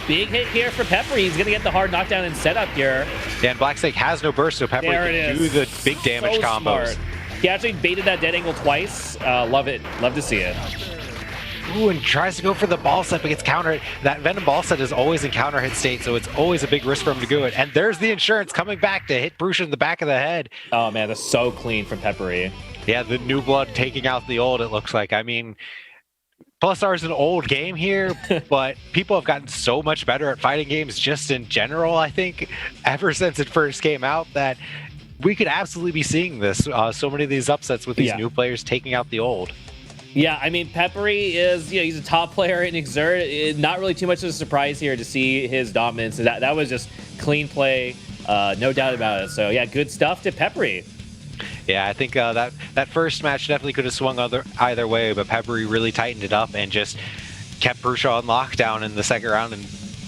Big hit here for Peppery. He's gonna get the hard knockdown and setup here. Yeah, and blackSNAKE has no burst, so Peppery can do the big damage combos. Smart. He actually baited that dead angle twice. Love it. Love to see it. Ooh, and tries to go for the ball set, but gets countered. That Venom ball set is always in counter hit state, so it's always a big risk for him to do it. And there's the insurance coming back to hit Brusha in the back of the head. Oh man, that's so clean from Peppery. Yeah, the new blood taking out the old, it looks like. I mean, +R is an old game here, but people have gotten so much better at fighting games just in general, I think, ever since it first came out, that we could absolutely be seeing this. So many of these upsets with these new players taking out the old. Yeah, I mean, Peppery is, he's a top player in Exert. Not really too much of a surprise here to see his dominance. That was just clean play, no doubt about it. So, yeah, good stuff to Peppery. Yeah, I think that first match definitely could have swung either way, but Peppery really tightened it up and just kept Brusha on lockdown in the second round and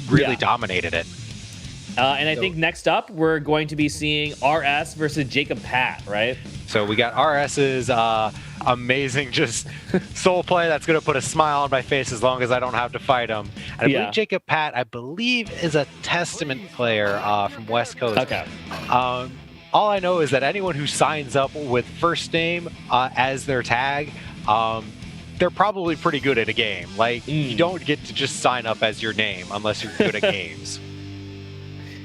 really dominated it. And I think next up, we're going to be seeing RS versus Jacob Pat, right? So we got RS's amazing just soul play that's going to put a smile on my face as long as I don't have to fight him. And I believe Jacob Pat, is a Testament player from West Coast. Okay. All I know is that anyone who signs up with first name as their tag, they're probably pretty good at a game. Like, you don't get to just sign up as your name unless you're good at games.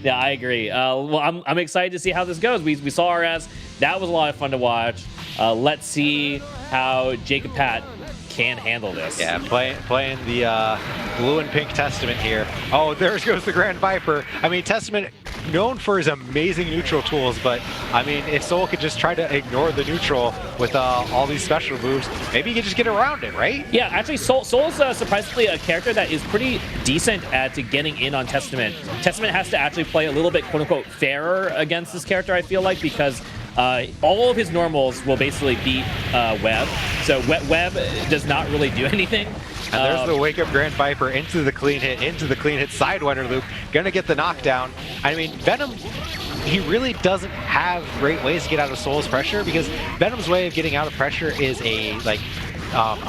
Yeah, I agree. Well, I'm excited to see how this goes. We saw RS. That was a lot of fun to watch. Let's see how Jacob Pat can handle this. Yeah, playing the blue and pink Testament here. Oh, there goes the Grand Viper. I mean, Testament known for his amazing neutral tools, but I mean, if Soul could just try to ignore the neutral with all these special moves, maybe he could just get around it, right? Yeah, actually, Soul's surprisingly a character that is pretty decent at getting in on Testament. Testament has to actually play a little bit, quote-unquote, fairer against this character, I feel like, because all of his normals will basically beat Web. So Web does not really do anything. And there's the Wake Up Grand Viper into the clean hit Sidewinder loop. Gonna get the knockdown. I mean, Venom, he really doesn't have great ways to get out of Soul's pressure, because Venom's way of getting out of pressure is a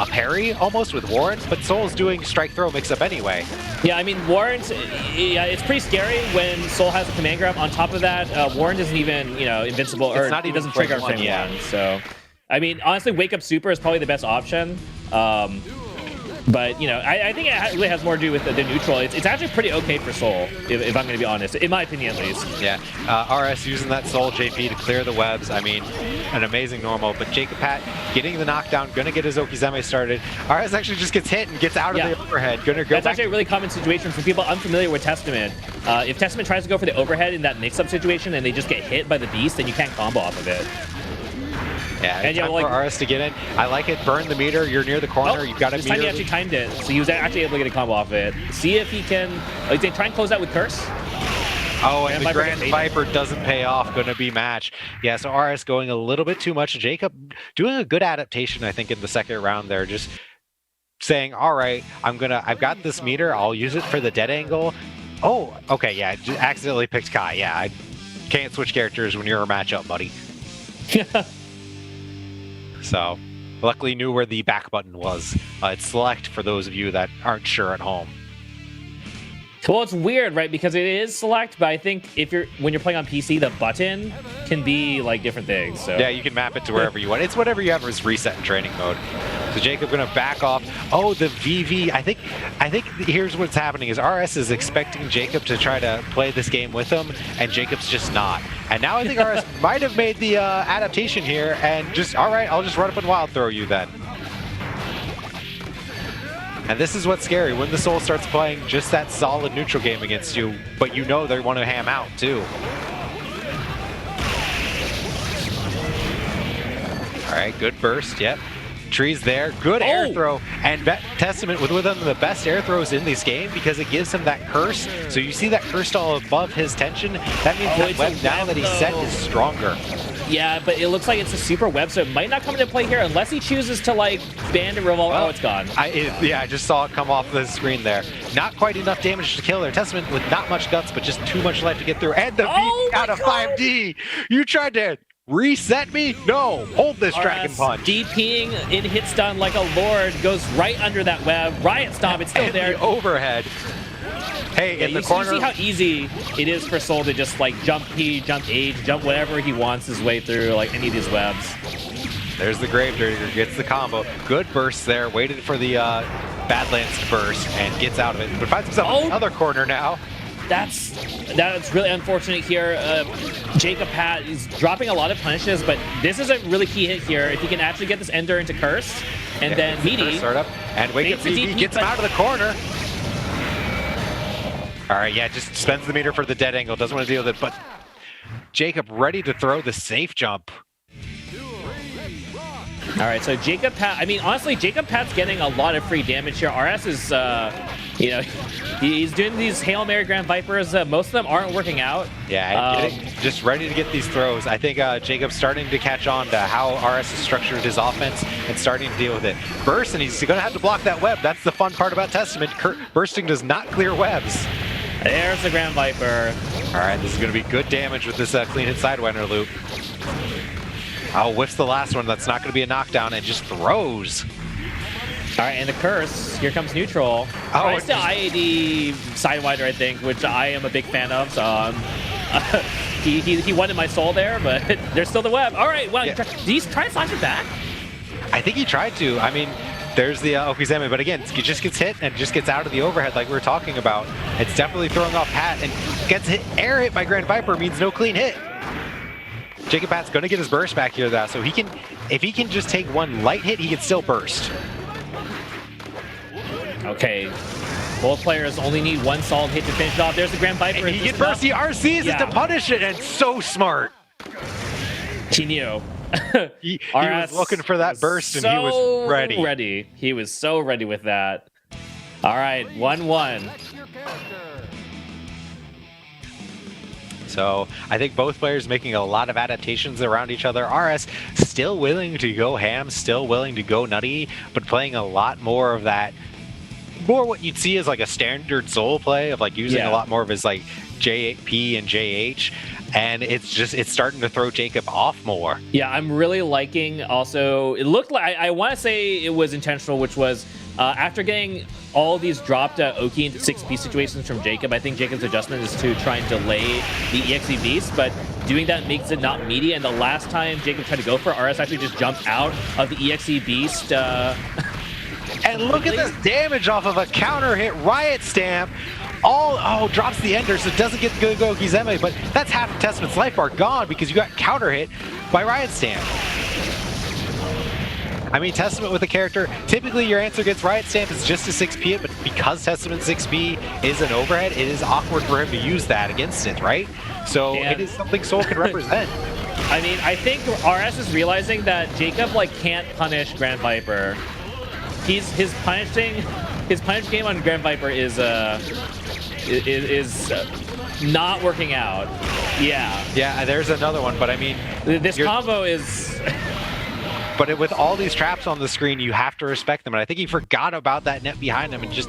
parry almost with Warrens, but Soul's doing strike throw mix up anyway. Yeah, I mean, Warrens, yeah, it's pretty scary when Soul has a command grab. On top of that, Warren isn't even, invincible, or it doesn't trigger frame one. So, I mean, honestly, Wake Up Super is probably the best option. But, I think it really has more to do with the neutral. It's actually pretty okay for Soul, if I'm going to be honest, in my opinion at least. Yeah, RS using that Soul JP to clear the webs. I mean, an amazing normal, but Jacob Pat getting the knockdown, going to get his Okizeme started. RS actually just gets hit and gets out of the overhead. That's actually a really common situation for people unfamiliar with Testament. If Testament tries to go for the overhead in that mix-up situation and they just get hit by the beast, then you can't combo off of it. Yeah, and time for RS to get in. I like it. Burn the meter. You're near the corner. You've got a meter. This time he actually timed it, so he was actually able to get a combo off of it. See if he can. They try and close that with Curse. Oh, and the Grand Viper doesn't pay off. Going to be match. Yeah, so RS going a little bit too much. Jacob doing a good adaptation, I think, in the second round there. Just saying, all right, I've got this meter. I'll use it for the dead angle. Oh, okay, yeah, just accidentally picked Kai. Yeah, I can't switch characters when you're a matchup, buddy. So, luckily knew where the back button was. It's select for those of you that aren't sure at home. Well, it's weird, right? Because it is select, but I think when you're playing on PC, the button can be like different things. So yeah, you can map it to wherever you want. It's whatever you have as reset in training mode. So Jacob gonna back off. Oh, the VV. I think here's what's happening is RS is expecting Jacob to try to play this game with him, and Jacob's just not. And now I think RS might have made the adaptation here, and just all right, I'll just run up and wild throw you then. And this is what's scary, when the Soul starts playing just that solid neutral game against you, but you know they want to ham out too. All right, good burst, yep. Tree's there, good air throw, and Testament with one of the best air throws in this game because it gives him that curse. So you see that curse all above his tension, that means that web now that he's set is stronger. Yeah, but it looks like it's a super web, so it might not come into play here unless he chooses to band and revolve. Oh, it's gone. I just saw it come off the screen there. Not quite enough damage to kill their Testament with not much guts, but just too much life to get through. And the beat out of 5D. You tried to reset me? No, hold this Dragon Punch. DPing in hit stun like a lord, goes right under that web. Riot Stomp, it's still there. The overhead. Hey, in the corner. You see how easy it is for Soul to just jump P, jump H, jump whatever he wants his way through any of these webs. There's the Gravedigger, gets the combo. Good burst there, waited for the Badlands to burst and gets out of it. But finds himself in the other corner now. That's really unfortunate here. Jacob Pat is dropping a lot of punishes, but this is a really key hit here. If he can actually get this Ender into Curse, and then Meaty. And Wake Up BB gets him out of the corner. All right, yeah, just spends the meter for the dead angle. Doesn't want to deal with it, but Jacob ready to throw the safe jump. All right, so Jacob Pat, honestly, Jacob Pat's getting a lot of free damage here. RS is, he's doing these Hail Mary Grand Vipers. Most of them aren't working out. Yeah, just ready to get these throws. I think Jacob's starting to catch on to how RS has structured his offense and starting to deal with it. Burst, and he's going to have to block that web. That's the fun part about Testament. Bursting does not clear webs. There's the Grand Viper. All right, this is going to be good damage with this clean hit Sidewinder loop. Oh, whiffs the last one. That's not going to be a knockdown, and just throws. All right, and the curse. Here comes neutral. Oh, it's the IAD Sidewinder, I think, which I am a big fan of. So he wanted my soul there, but there's still the web. All right, well, did he try to slash it back? I think he tried to. There's the Okizeme, but again, he just gets hit and just gets out of the overhead like we were talking about. It's definitely throwing off Pat, and gets air hit by Grand Viper means no clean hit. Jacob Pat's going to get his burst back here, though, so if he can just take one light hit, he can still burst. Okay, both players only need one solid hit to finish it off. There's the Grand Viper. And he can burst, he RCs it to punish it, and so smart. He knew. he was looking for that burst, and he was ready. He was so ready with that. All right, 1-1. So I think both players making a lot of adaptations around each other. RS still willing to go ham, still willing to go nutty, but playing a lot more of that more what you'd see as like a standard Soul play of like using a lot more of his like JP and JH, and it's starting to throw Jacob off more. Yeah, I'm really liking also, it looked like, I want to say it was intentional, which was after getting all these dropped Oki into 6P situations from Jacob, I think Jacob's adjustment is to try and delay the EXE Beast, but doing that makes it not meaty, and the last time Jacob tried to go for it, RS actually just jumped out of the EXE Beast. And look at this damage off of a counter hit Riot Stamp. Drops the Ender, so it doesn't get the Goki's MA, but that's half of Testament's life bar gone because you got counter hit by Riot Stamp. I mean, Testament with a character, typically your answer against Riot Stamp is just to 6P it, but because Testament 6P is an overhead, it is awkward for him to use that against it, right? So it is something Soul can represent. I mean, I think RS is realizing that Jacob can't punish Grand Viper. His punish game on Grand Viper is not working out. Yeah, there's another one, but I mean, this combo is. But with all these traps on the screen, you have to respect them. And I think he forgot about that net behind him and just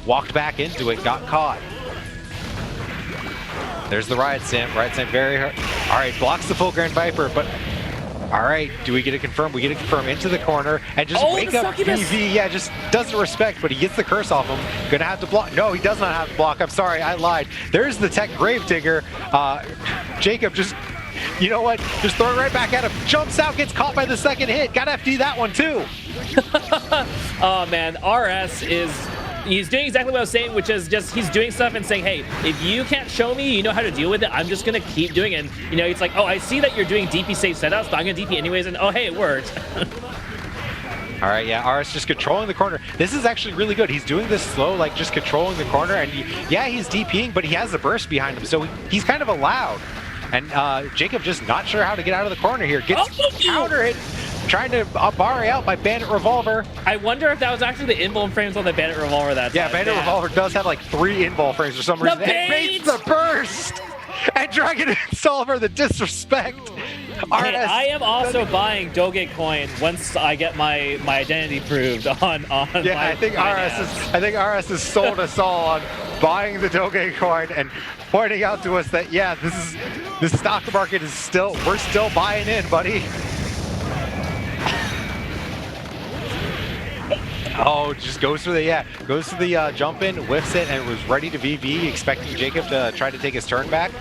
walked back into it, got caught. There's the Riot Stamp. Riot Stamp very hard. All right, blocks the full Grand Viper, but all right, do we get it confirmed? We get it confirmed into the corner and just wake up PV. Yeah, just doesn't respect, but he gets the curse off him. Gonna have to block. No, he does not have to block. I'm sorry, I lied. There's the Tech Gravedigger. Jacob just, you know what? Just throw it right back at him. Jumps out, gets caught by the second hit. Got FD that one too. Oh man, RS he's doing exactly what I was saying, which is just he's doing stuff and saying, hey, if you can't show me you know how to deal with it, I'm just gonna keep doing it. And you know, it's like, oh, I see that you're doing DP safe setups, but I'm gonna DP anyways, and oh hey, it worked. All right, yeah, RS just controlling the corner. This is actually really good. He's doing this slow, like just controlling the corner, and he's DPing, but he has the burst behind him, so he's kind of allowed. And Jacob just not sure how to get out of the corner here. Gets counter hit, trying to bar out by Bandit Revolver. I wonder if that was actually the invuln frames on the Bandit Revolver that time. Yeah, Bandit Revolver does have like 3 invuln frames for some reason. It baits the burst! And Dragon Solver, the disrespect. Hey, I am also buying Dogecoin once I get my identity proved on yeah, I think RS has sold us all on buying the Dogecoin and pointing out to us that this stock market is we're still buying in, buddy. Oh, just goes for the jump in, whiffs it, and was ready to VV, expecting Jacob to try to take his turn back.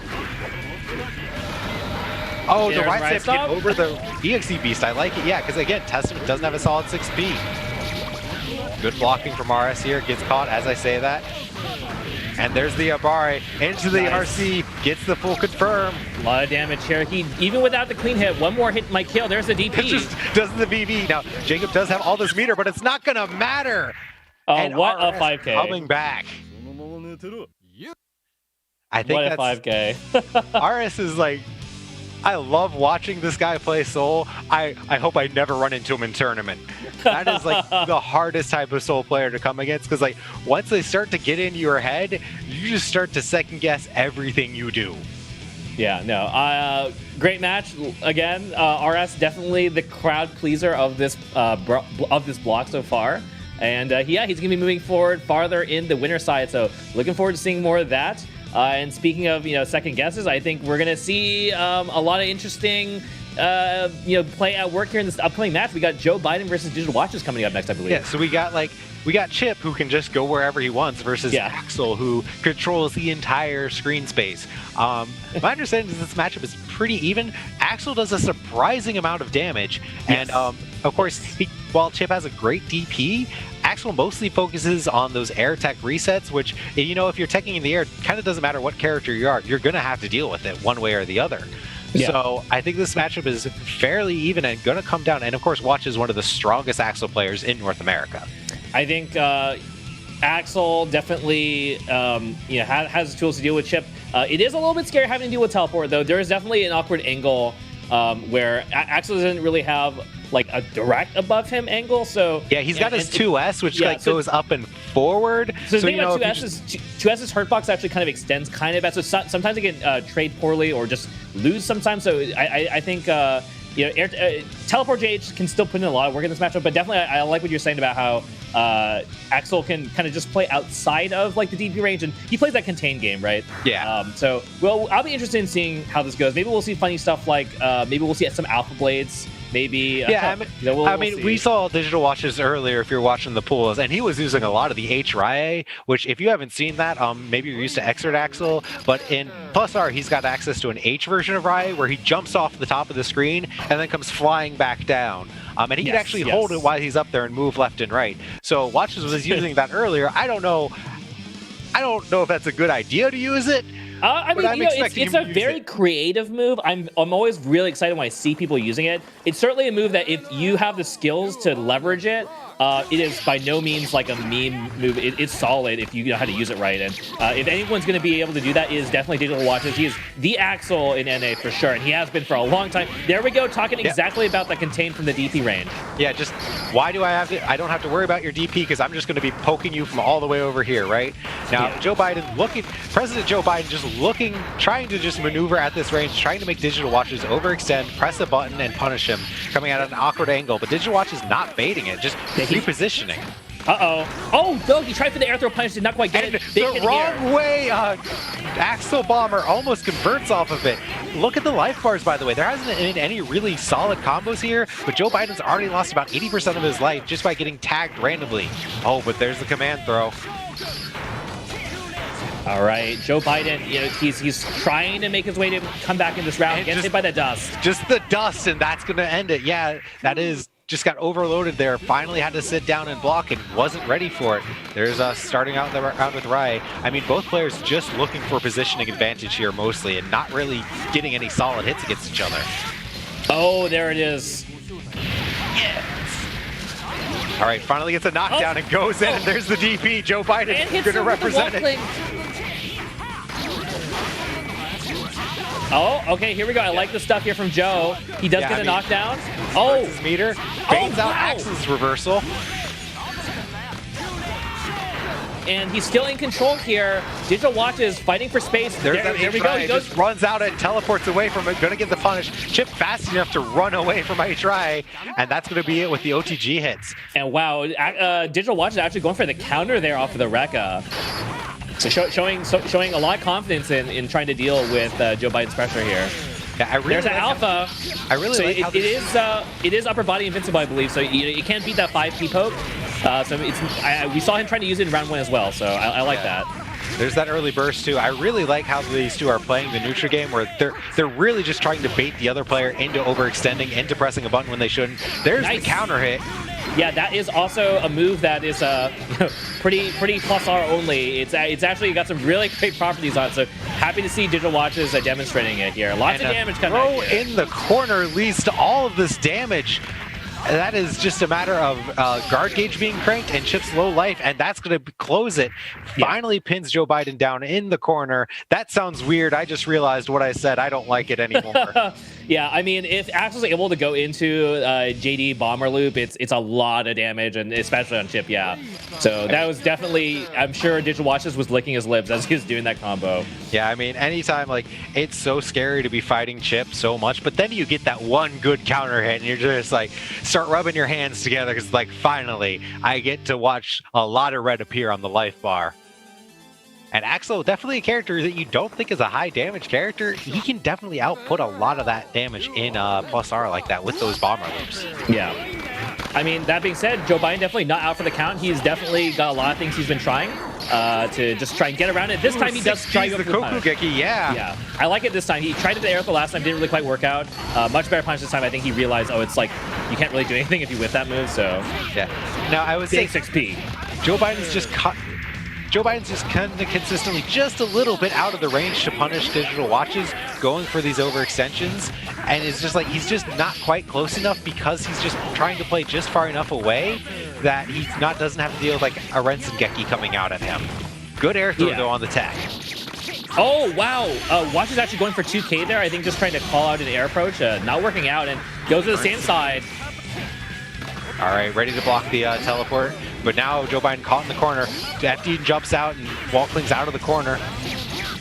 Oh, the right step get over the EXE Beast. I like it, yeah, because again, Testament doesn't have a solid 6P. Good blocking from RS here, gets caught as I say that. And there's the Abare into the RC, gets the full confirm. A lot of damage here. Even without the clean hit, one more hit might kill. There's the DP. It just does the VV. Now, Jacob does have all this meter, but it's not going to matter. And what RS a 5K. Coming back. I think what a 5K. RS is like, I love watching this guy play Soul. I hope I never run into him in tournament. That is like the hardest type of Soul player to come against, because like once they start to get into your head, you just start to second guess everything you do. Yeah, no, great match again. RS definitely the crowd pleaser of this block so far, and yeah, he's gonna be moving forward farther in the winner side. So looking forward to seeing more of that. And speaking of second guesses, I think we're gonna see a lot of interesting play at work here in this upcoming match. We got Joe Biden versus Digital Watches coming up next, I believe. Yeah, so we got Chipp, who can just go wherever he wants, versus Axel, who controls the entire screen space. My understanding is this matchup is pretty even. Axel does a surprising amount of damage, and of course, while Chipp has a great DP, Axel mostly focuses on those air tech resets, which, if you're teching in the air, it kind of doesn't matter what character you are, you're going to have to deal with it one way or the other. Yeah. So I think this matchup is fairly even and going to come down. And of course, Watch is one of the strongest Axel players in North America. I think Axel definitely has tools to deal with Chipp. It is a little bit scary having to deal with teleport, though. There is definitely an awkward angle where Axel doesn't really have like a direct above him angle. So yeah, he's got his 2S, which goes up and forward. So the thing about 2S's hurtbox actually kind of extends kind of bad. So sometimes it can trade poorly or just lose sometimes. So I think teleport JH can still put in a lot of work in this matchup. But definitely, I like what you're saying about how Axel can kind of just play outside of like the DP range, and he plays that contained game, right? Yeah. So, well, I'll be interested in seeing how this goes. Maybe we'll see funny stuff like maybe we'll see some Alpha Blades. Maybe. Yeah, we'll we saw Digital Watches earlier if you're watching the pools, and he was using a lot of the H Rye, which if you haven't seen that, maybe you're used to Xrd Axel, but in Plus R, he's got access to an H version of Rye where he jumps off the top of the screen and then comes flying back down. And he can actually hold it while he's up there and move left and right. So Watches was using that earlier. I don't know if that's a good idea to use it. I mean, it's a very creative move. I'm always really excited when I see people using it. It's certainly a move that if you have the skills to leverage it, it is by no means like a meme move. It's solid if you know how to use it right. And if anyone's going to be able to do that, it is definitely Digital Watches. He is the Axel in NA for sure, and he has been for a long time. There we go, talking exactly about the contained from the DP range. Yeah, just why do I have to? I don't have to worry about your DP because I'm just going to be poking you from all the way over here, right? Now, President Joe Biden just trying to just maneuver at this range, trying to make Digital Watches overextend, press a button, and punish him, coming at an awkward angle. But Digital Watches not baiting it, just repositioning. Oh, no, he tried for the air throw punish, did not quite get it. The wrong way, Axel Bomber almost converts off of it. Look at the life bars, by the way. There hasn't been any really solid combos here, but Joe Biden's already lost about 80% of his life just by getting tagged randomly. Oh, but there's the command throw. All right, Joe Biden, he's trying to make his way to come back in this round. Gets hit by the dust. Just the dust, and that's going to end it. Yeah, that is just got overloaded there. Finally had to sit down and block and wasn't ready for it. There's starting out the round with Rye. I mean, both players just looking for positioning advantage here mostly and not really getting any solid hits against each other. Oh, there it is. Yes. All right, finally gets a knockdown and goes in, and there's the DP. Joe Biden going to represent it. Oh, okay, here we go. I like the stuff here from Joe. He does get a knockdown. Oh, his meter. Baits out Axel's reversal. And he's still in control here. Digital Watches fighting for space. There we go. He just runs out and teleports away from it. Going to get the punish. Chipp fast enough to run away from HRI, and that's going to be it with the OTG hits. And wow, Digital Watches actually going for the counter there off of the Rekka. So showing a lot of confidence in trying to deal with Joe Biden's pressure here. Yeah, there's an alpha. I really like how it is upper body invincible, I believe. So you can't beat that 5P poke. We saw him trying to use it in round 1 as well. So I like that. There's that early burst too. I really like how these two are playing the neutral game, where they're really just trying to bait the other player into overextending, into pressing a button when they shouldn't. There's the counter hit. Yeah, that is also a move that is pretty plus R only. It's actually got some really great properties on it. So happy to see Digital Watches demonstrating it here. Lots of damage coming out here. In the corner leads to all of this damage. That is just a matter of guard gauge being cranked and Chipp's low life, and that's going to close it. Finally pins Joe Biden down in the corner. That sounds weird. I just realized what I said. I don't like it anymore. Yeah, I mean, if Axel's able to go into JD Bomber Loop, it's a lot of damage, and especially on Chipp, yeah. So that was definitely, I'm sure Digital Watches was licking his lips as he was doing that combo. Yeah, I mean, anytime, like, it's so scary to be fighting Chipp so much, but then you get that one good counter hit, and you're just like, start rubbing your hands together, because like, finally, I get to watch a lot of red appear on the life bar. And Axel, definitely a character that you don't think is a high damage character. He can definitely output a lot of that damage in plus R like that with those bomber loops. Yeah. I mean, that being said, Joe Biden definitely not out for the count. He's definitely got a lot of things he's been trying to just try and get around it. This time he does try to go for the punish. Yeah. I like it this time. He tried it the air the last time, didn't really quite work out. Much better punish this time. I think he realized, oh, it's like you can't really do anything if you whip that move. So yeah. Now I was saying 6P. Joe Biden's just kind of consistently just a little bit out of the range to punish Digital Watches, going for these overextensions, and it's just like he's just not quite close enough because he's just trying to play just far enough away that he doesn't have to deal with like a Rensengeki coming out at him. Good air throw though on the tech. Oh, wow. Watch is actually going for 2K there. I think just trying to call out an air approach, not working out, and goes to the same side. All right, ready to block the teleport. But now Joe Biden caught in the corner. FD jumps out and Walkling's out of the corner.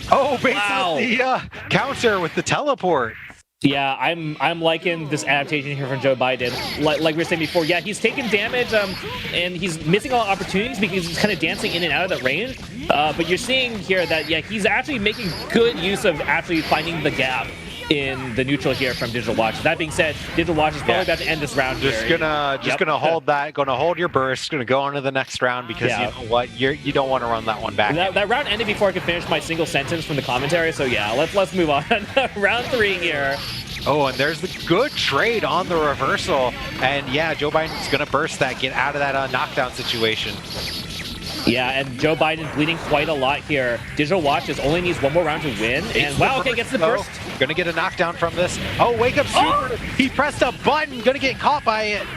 Oh, basically the counter with the teleport. Yeah, I'm liking this adaptation here from Joe Biden. Like we were saying before, yeah, he's taking damage, and he's missing a lot of opportunities because he's kind of dancing in and out of that range. But you're seeing here that, yeah, he's actually making good use of actually finding the gap in the neutral here from Digital Watch. That being said, Digital Watch is probably about to end this round just here. Gonna hold that, gonna hold your burst, gonna go on to the next round because you know what, you don't want to run that one back. That round ended before I could finish my single sentence from the commentary, so yeah, let's move on. Round 3 here. Oh, and there's the good trade on the reversal, and yeah, Joe Biden's gonna burst that, get out of that knockdown situation. Yeah, and Joe Biden bleeding quite a lot here. Digital Watches only needs one more round to win, and wow, okay, gets the burst. Gonna get a knockdown from this. Oh, wake up super! Oh! He pressed a button, gonna get caught by it.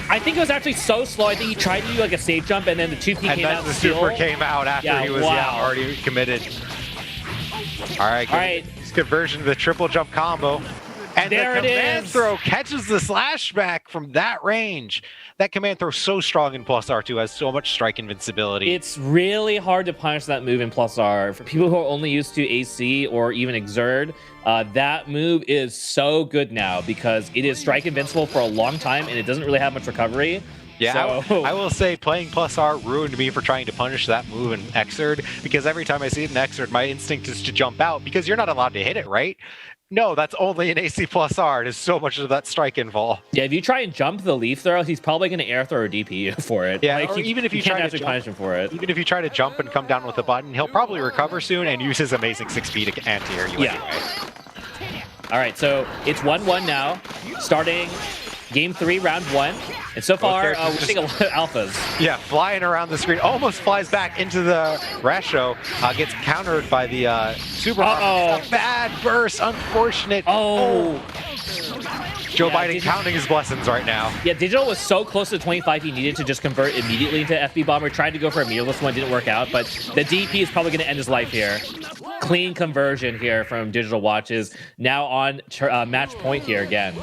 I think it was actually so slow. I think he tried to do like a save jump, and then the 2P came out. And then the super came out after he was already committed. All right, conversion to the triple jump combo. And there the command throw catches the slash back from that range. That command throw so strong in Plus R2, has so much strike invincibility. It's really hard to punish that move in Plus R. For people who are only used to AC or even Exert, that move is so good now because it is strike invincible for a long time and it doesn't really have much recovery. Yeah, so I will say playing Plus R ruined me for trying to punish that move in Exert, because every time I see it in Exert, my instinct is to jump out because you're not allowed to hit it, right? No, that's only an AC plus R. There's so much of that strike involved. Yeah, if you try and jump the leaf throw, he's probably going to air throw or DP for it. Yeah, like, even if you try to punish him for it. Even if you try to jump and come down with a button, he'll probably recover soon and use his amazing 6P to anti-air you anyway. All right, so it's 1-1 now, starting Game 3, Round 1. And so far, we're seeing a lot of alphas. Yeah, flying around the screen. Almost flies back into the Rasho. Gets countered by the super. A bad burst. Unfortunate. Joe Biden counting his blessings right now. Yeah, Digital was so close to 25 he needed to just convert immediately into FB Bomber. Tried to go for a meterless one, didn't work out, but the DP is probably going to end his life here. Clean conversion here from Digital Watches. Now on match point here again.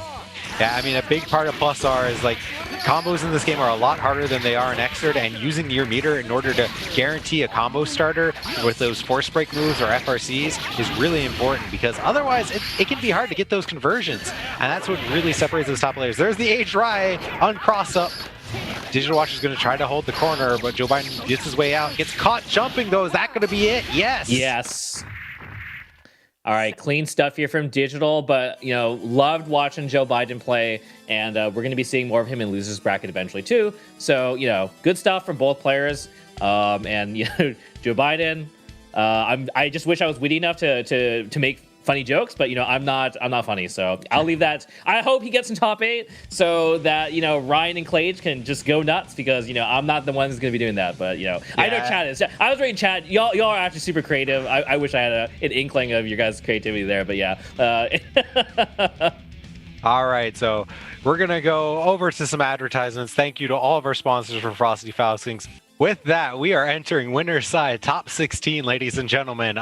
Yeah, I mean, a big part of Plus R is like combos in this game are a lot harder than they are in Exert, and using your meter in order to guarantee a combo starter with those force break moves or FRCs is really important, because otherwise it can be hard to get those conversions, and that's what really separates those top players. There's the Aged Rye on cross up. Digital Watch is going to try to hold the corner, but Joe Biden gets his way out. Gets caught jumping though. Is that going to be it? Yes. Yes. All right, clean stuff here from Digital, but, you know, loved watching Joe Biden play, and we're going to be seeing more of him in Losers Bracket eventually, too. So, you know, good stuff from both players. And, you know, Joe Biden, I just wish I was witty enough to make funny jokes, but, you know, I'm not funny, so I'll leave that. I hope he gets in top 8 so that, you know, Ryan and Clage can just go nuts, because, you know, I'm not the one who's going to be doing that, but, you know, yeah. I know chat is. I was reading chat. Y'all are actually super creative. I wish I had an inkling of your guys' creativity there, but yeah. All right, so we're going to go over to some advertisements. Thank you to all of our sponsors for Frosty Faustings. With that, we are entering winner's side, top 16, ladies and gentlemen.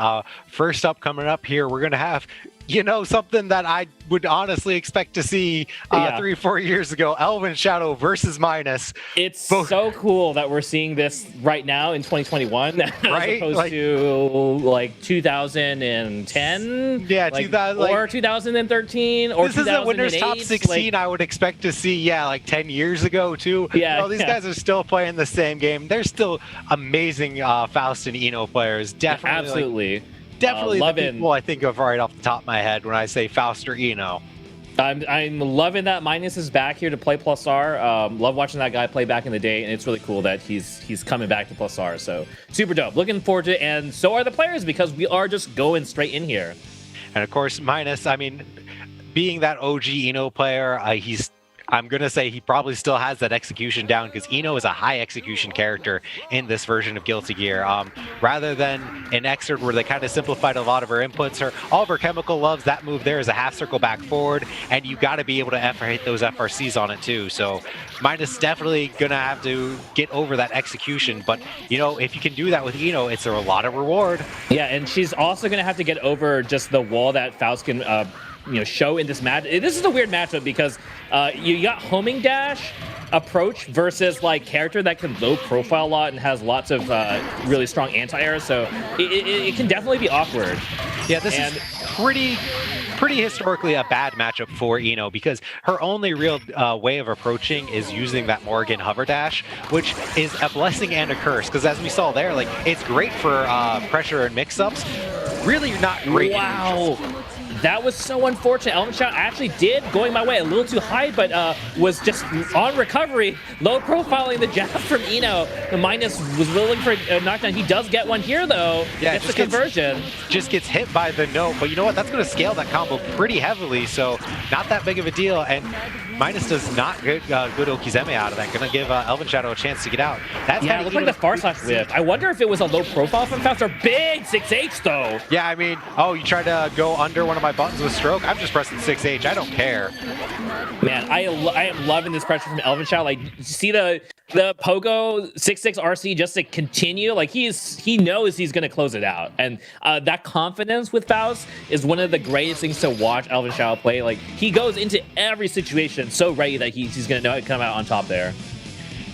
First up, coming up here, we're going to have, you know, something that I would honestly expect to see 3-4 years ago, ElvenShadow versus Mynus. It's so cool that we're seeing this right now in 2021, right? As opposed to like 2010, yeah, like, or 2013, or this is a winner's top 16. I would expect to see, like 10 years ago too. Yeah, you know, these guys are still playing the same game. They're still amazing Faust and Eno players. Definitely, absolutely. Definitely the people I think of right off the top of my head when I say Faust or Eno. I'm loving that Mynus is back here to play Plus R. Love watching that guy play back in the day, and it's really cool that he's coming back to Plus R. So super dope. Looking forward to it, and so are the players, because we are just going straight in here. And of course, Mynus, I mean, being that OG Eno player, I'm going to say he probably still has that execution down, because Eno is a high execution character in this version of Guilty Gear. Rather than in Exert, where they kind of simplified a lot of her inputs, all of her chemical loves, that move there is a half circle back forward, and you got to be able to hit those FRCs on it too. So Mynus definitely going to have to get over that execution. But, you know, if you can do that with Eno, it's a lot of reward. Yeah, and she's also going to have to get over just the wall that Faust can show in this match. This is a weird matchup, because you got homing dash approach versus like character that can low profile a lot and has lots of really strong anti-air, so it can definitely be awkward. Yeah, pretty historically a bad matchup for Ino, because her only real way of approaching is using that Morgan hover dash, which is a blessing and a curse, because as we saw there, like, it's great for pressure and mix-ups. Really not great. Wow. That was so unfortunate. ElvenShadow actually did going my way a little too high, but was just on recovery, low profiling the jab from Ino. The Mynus was looking for a knockdown. He does get one here, though. Yeah, gets the conversion. Just gets hit by the note, but you know what? That's going to scale that combo pretty heavily, so not that big of a deal. And Mynus does not get good Okizeme out of that. Going to give ElvenShadow a chance to get out. That's yeah, it looked like the far slash whip. I wonder if it was a low profile from Faust or big 6H, though. Yeah, I mean, oh, you tried to go under one of my buttons with stroke? I'm just pressing 6H. I don't care. Man, I am loving this pressure from ElvenShadow. Like, see the Pogo 6-6 RC just to continue. Like, he knows he's going to close it out. And that confidence with Faust is one of the greatest things to watch ElvenShadow play. Like, he goes into every situation so ready that he's going to know how to come out on top there.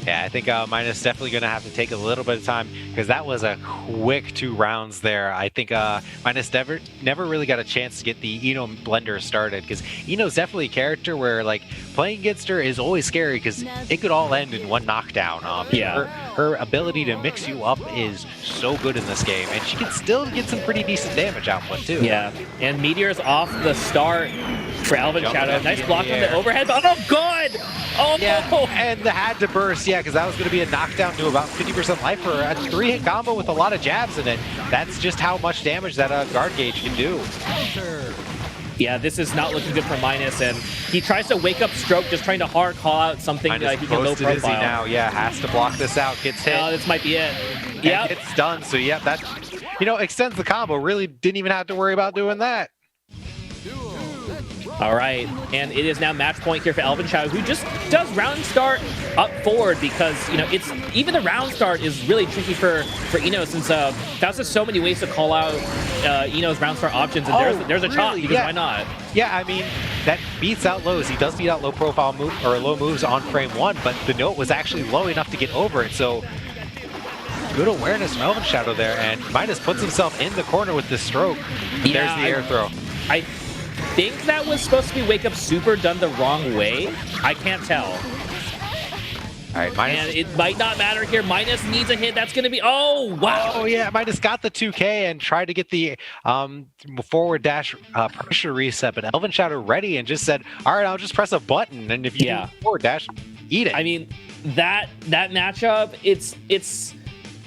Yeah, I think Mynus definitely going to have to take a little bit of time, because that was a quick 2 rounds there. I think Mynus never really got a chance to get the Ino blender started, because Ino's definitely a character where, like, playing against her is always scary, because it could all end in one knockdown. Yeah. Her ability to mix you up is so good in this game, and she can still get some pretty decent damage output too. Yeah, and Meteor's off the start for ElvenShadow. Nice block on the overhead. Oh, good! Oh! Yeah, and the had to burst, yeah, because that was going to be a knockdown to about 50% life for a 3-hit combo with a lot of jabs in it. That's just how much damage that guard gauge can do. Yeah, this is not looking good for Mynus, and he tries to wake up stroke, just trying to hard call out something that he can low profile. Now, yeah, has to block this out, gets hit. Oh, this might be it. Yeah, it's done. So yeah, that, you know, extends the combo. Really didn't even have to worry about doing that. All right, and it is now match point here for ElvenShadow, who just does round start up forward, because, you know, it's even the round start is really tricky for Ino, since Faust has so many ways to call out Ino's round start options, and there's a chop, because why not? Yeah, I mean, that beats out lows. He does beat out low profile move or low moves on frame 1, but the note was actually low enough to get over it. So good awareness from ElvenShadow there, and Mynus puts himself in the corner with this stroke. Yeah, there's the air throw. I think that was supposed to be wake up super done the wrong way. I can't tell. All right, Mynus. And it might not matter here. Mynus needs a hit. That's going to be... Oh, wow. Oh, yeah. Mynus got the 2K and tried to get the forward dash pressure reset, but ElvenShadow ready and just said, all right, I'll just press a button. And if you do forward dash, eat it. I mean, that matchup, it's...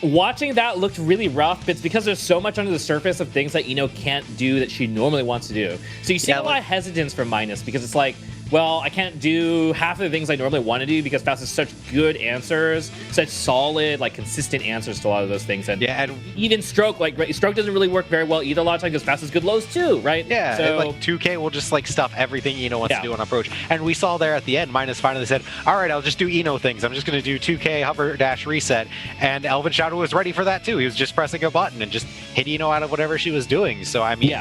Watching that looked really rough, but it's because there's so much under the surface of things that Ino can't do that she normally wants to do. So you see a lot of hesitance from Mynus, because it's like, well, I can't do half of the things I normally want to do because Faust has such good answers, such solid, like, consistent answers to a lot of those things. And, yeah, and even stroke, like, stroke doesn't really work very well either a lot of times, because Faust has good lows too, right? Yeah, so like 2K will just, like, stuff everything Ino wants to do on approach. And we saw there at the end, Mynus finally said, all right, I'll just do Ino things. I'm just going to do 2K hover dash reset. And ElvenShadow was ready for that too. He was just pressing a button and just hit Ino out of whatever she was doing. So, I mean,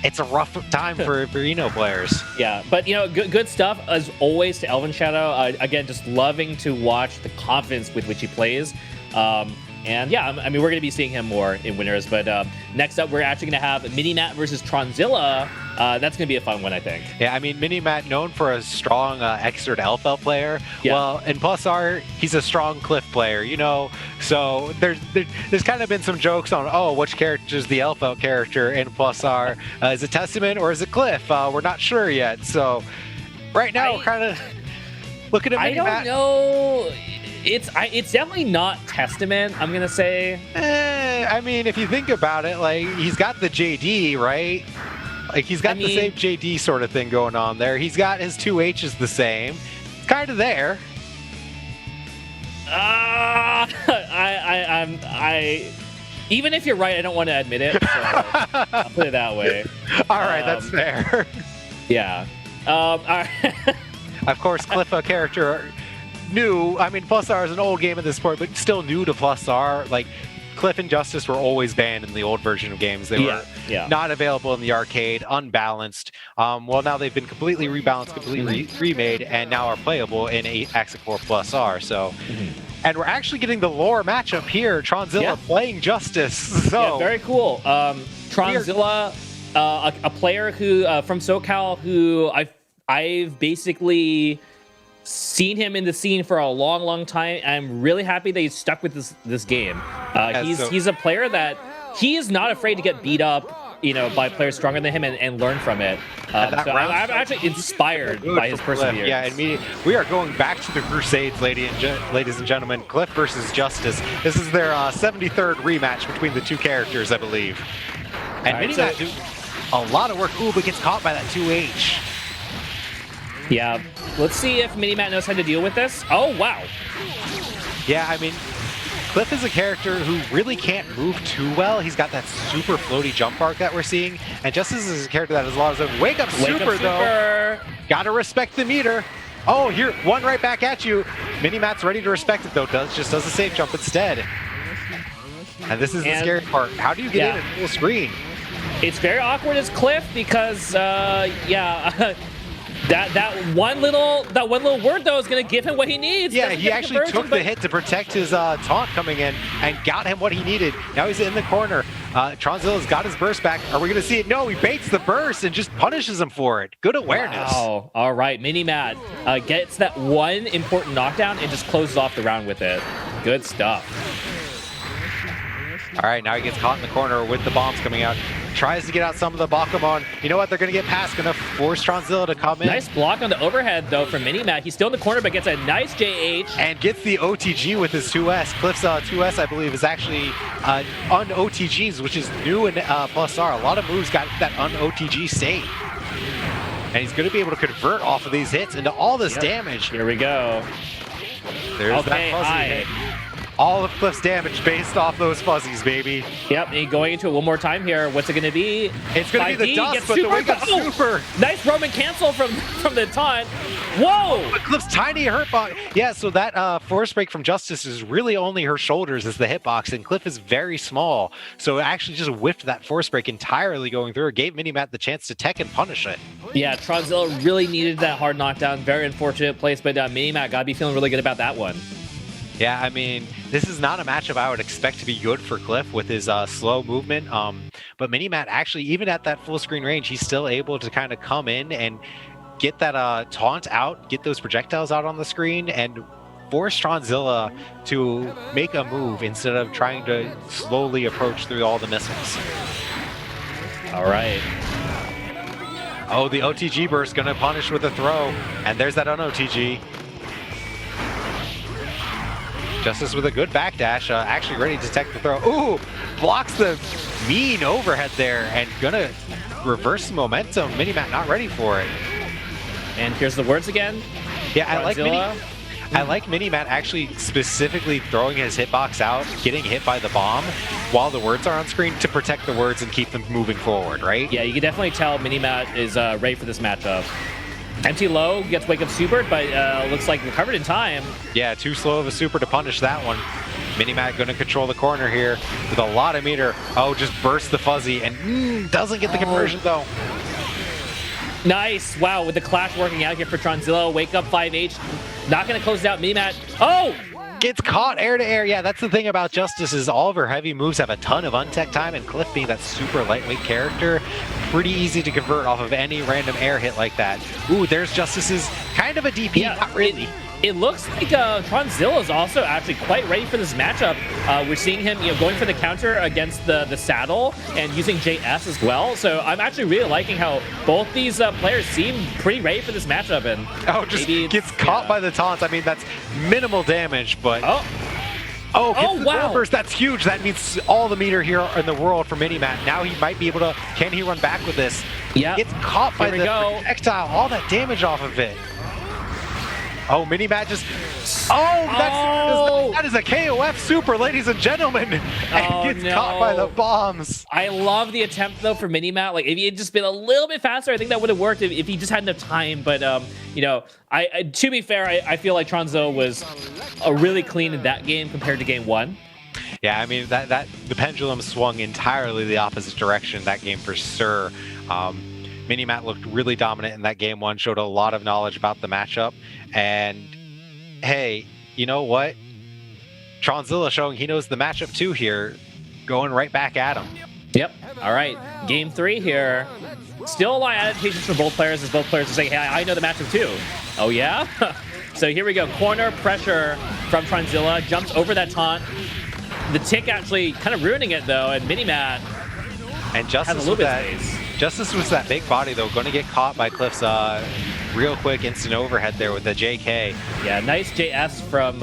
it's a rough time for Ino players. Yeah, but, you know, good stuff as always to ElvenShadow. Again, just loving to watch the confidence with which he plays. And yeah, I mean, we're going to be seeing him more in winners. But next up, we're actually going to have MiniMatt versus Tronzilla. That's going to be a fun one, I think. Yeah, I mean, MiniMatt, known for a strong Xrd Elfelt player. Yeah. Well, in Plus R, he's a strong Kliff player, you know? So there's kind of been some jokes on, oh, which character is the Elfelt character in Plus R? Is it Testament or is it Kliff? We're not sure yet. So right now, we're kind of looking at MiniMatt. I don't know. It's definitely not Testament, I'm gonna say. I mean, if you think about it, like, he's got the JD, right? Like, he's got the same JD sort of thing going on there. He's got his 2 H's the same. It's kind of there. Even if you're right, I don't want to admit it. So I'll put it that way. All right, that's fair. Yeah. All right. Of course, Kliff, a character new. I mean, Plus R is an old game at this point, but still new to Plus R. Like, Kliff and Justice were always banned in the old version of games. They were not available in the arcade, unbalanced. Well, now they've been completely rebalanced, completely remade, and now are playable in GGXXAC+R Plus R. So, and we're actually getting the lore matchup here. Tronzilla playing Justice. So very cool. Tronzilla a player who from SoCal who I've basically seen him in the scene for a long time. I'm really happy that he's stuck with this game. He's a player that he is not afraid to get beat up, you know, by players stronger than him and learn from it. So I'm actually inspired by his perseverance. Yeah, and we are going back to the Crusades, ladies and gentlemen. Kliff versus Justice. This is their 73rd rematch between the two characters, I believe. And MiniMatt do a lot of work. Ooh, but gets caught by that 2H. Yeah, let's see if MiniMatt knows how to deal with this. Oh, wow. Yeah, I mean, Kliff is a character who really can't move too well. He's got that super floaty jump arc that we're seeing. And Justice is a character that has a lot of his own wake up super, though. Gotta respect the meter. Oh, here, one right back at you. MiniMatt's ready to respect it, though. Just does a safe jump instead. And this is the scary part. How do you get in full screen? It's very awkward as Kliff because, that one little word though is gonna give him what he needs. Yeah, he actually took the hit to protect his taunt coming in and got him what he needed. Now he's in the corner. Tronzilla's got his burst back. Are we gonna see it? No, he baits the burst and just punishes him for it. Good awareness. Wow. All right, MiniMatt gets that one important knockdown and just closes off the round with it. Good stuff. All right, now he gets caught in the corner with the bombs coming out. Tries to get out some of the Bakuman. You know what? They're going to get past. Going to force Tronzilla to come in. Nice block on the overhead, though, from MiniMatt. He's still in the corner, but gets a nice JH. And gets the OTG with his 2S. Kliff's 2S, I believe, is actually un-OTGs, which is new in Plus R. A lot of moves got that un-OTG state. And he's going to be able to convert off of these hits into all this damage. Here we go. There's that fuzzy hit. All of Kliff's damage based off those fuzzies, baby. Yep, and going into it one more time here. What's it going to be? It's going to be the dust, but the wake up super. Nice Roman cancel from the taunt. Whoa! But Kliff's tiny hurtbox. Yeah, so that force break from Justice is really only her shoulders as the hitbox, and Kliff is very small. So it actually just whiffed that force break entirely going through. It gave MiniMatt the chance to tech and punish it. Yeah, Tronzilla really needed that hard knockdown. Very unfortunate place, but MiniMatt got to be feeling really good about that one. Yeah, I mean, this is not a matchup I would expect to be good for Kliff with his slow movement. But MiniMatt actually, even at that full screen range, he's still able to kind of come in and get that taunt out, get those projectiles out on the screen, and force Tronzilla to make a move instead of trying to slowly approach through all the missiles. All right. Oh, the OTG burst gonna punish with a throw, and there's that un-OTG. Justice with a good backdash, actually ready to detect the throw. Ooh, blocks the mean overhead there and gonna reverse the momentum. MiniMatt not ready for it. And here's the words again. Yeah, I like MiniMatt actually specifically throwing his hitbox out, getting hit by the bomb while the words are on screen to protect the words and keep them moving forward, right? Yeah, you can definitely tell MiniMatt is ready for this matchup. Empty low gets wake up supered, but looks like recovered in time. Yeah, too slow of a super to punish that one. MiniMatt going to control the corner here with a lot of meter. Oh, just bursts the fuzzy and doesn't get the conversion though. Nice. Wow, with the clash working out here for Tronzilla. Wake up 5H. Not going to close it out. MiniMatt. Oh! Gets caught air to air. Yeah, that's the thing about Justice is all of her heavy moves have a ton of untech time, and Kliff being that super lightweight character, pretty easy to convert off of any random air hit like that. Ooh, there's Justice's kind of a DP, yeah, not really. It looks like Tronzilla is also actually quite ready for this matchup. We're seeing him, going for the counter against the saddle and using JS as well. So I'm actually really liking how both these players seem pretty ready for this matchup. And just gets caught by the taunts. I mean, that's minimal damage, but wow, burst. That's huge. That means all the meter here in the world for MiniMatt. Now he might be able to. Can he run back with this? Yeah, gets caught by the projectile. All that damage off of it. Oh, MiniMatt just... that is a KOF super, ladies and gentlemen. And gets caught by the bombs. I love the attempt, though, for MiniMatt. Like, if he had just been a little bit faster, I think that would have worked if he just had enough time. But, to be fair, I feel like Tronzilla was really clean in that game compared to game one. Yeah, I mean, that the pendulum swung entirely the opposite direction that game for sure. MiniMatt looked really dominant in that game one, showed a lot of knowledge about the matchup. And hey, you know what? Tronzilla showing he knows the matchup too here, going right back at him. Yep. All right. Game 3 here. Still a lot of adaptations from both players as both players are saying, hey, I know the matchup too. Oh, yeah? So here we go. Corner pressure from Tronzilla. Jumps over that taunt. The tick actually kind of ruining it, though, and MiniMatt and Justice has a little bit of space. Justice was that big body, though, going to get caught by Kliff's real quick instant overhead there with the JK. Yeah, nice JS from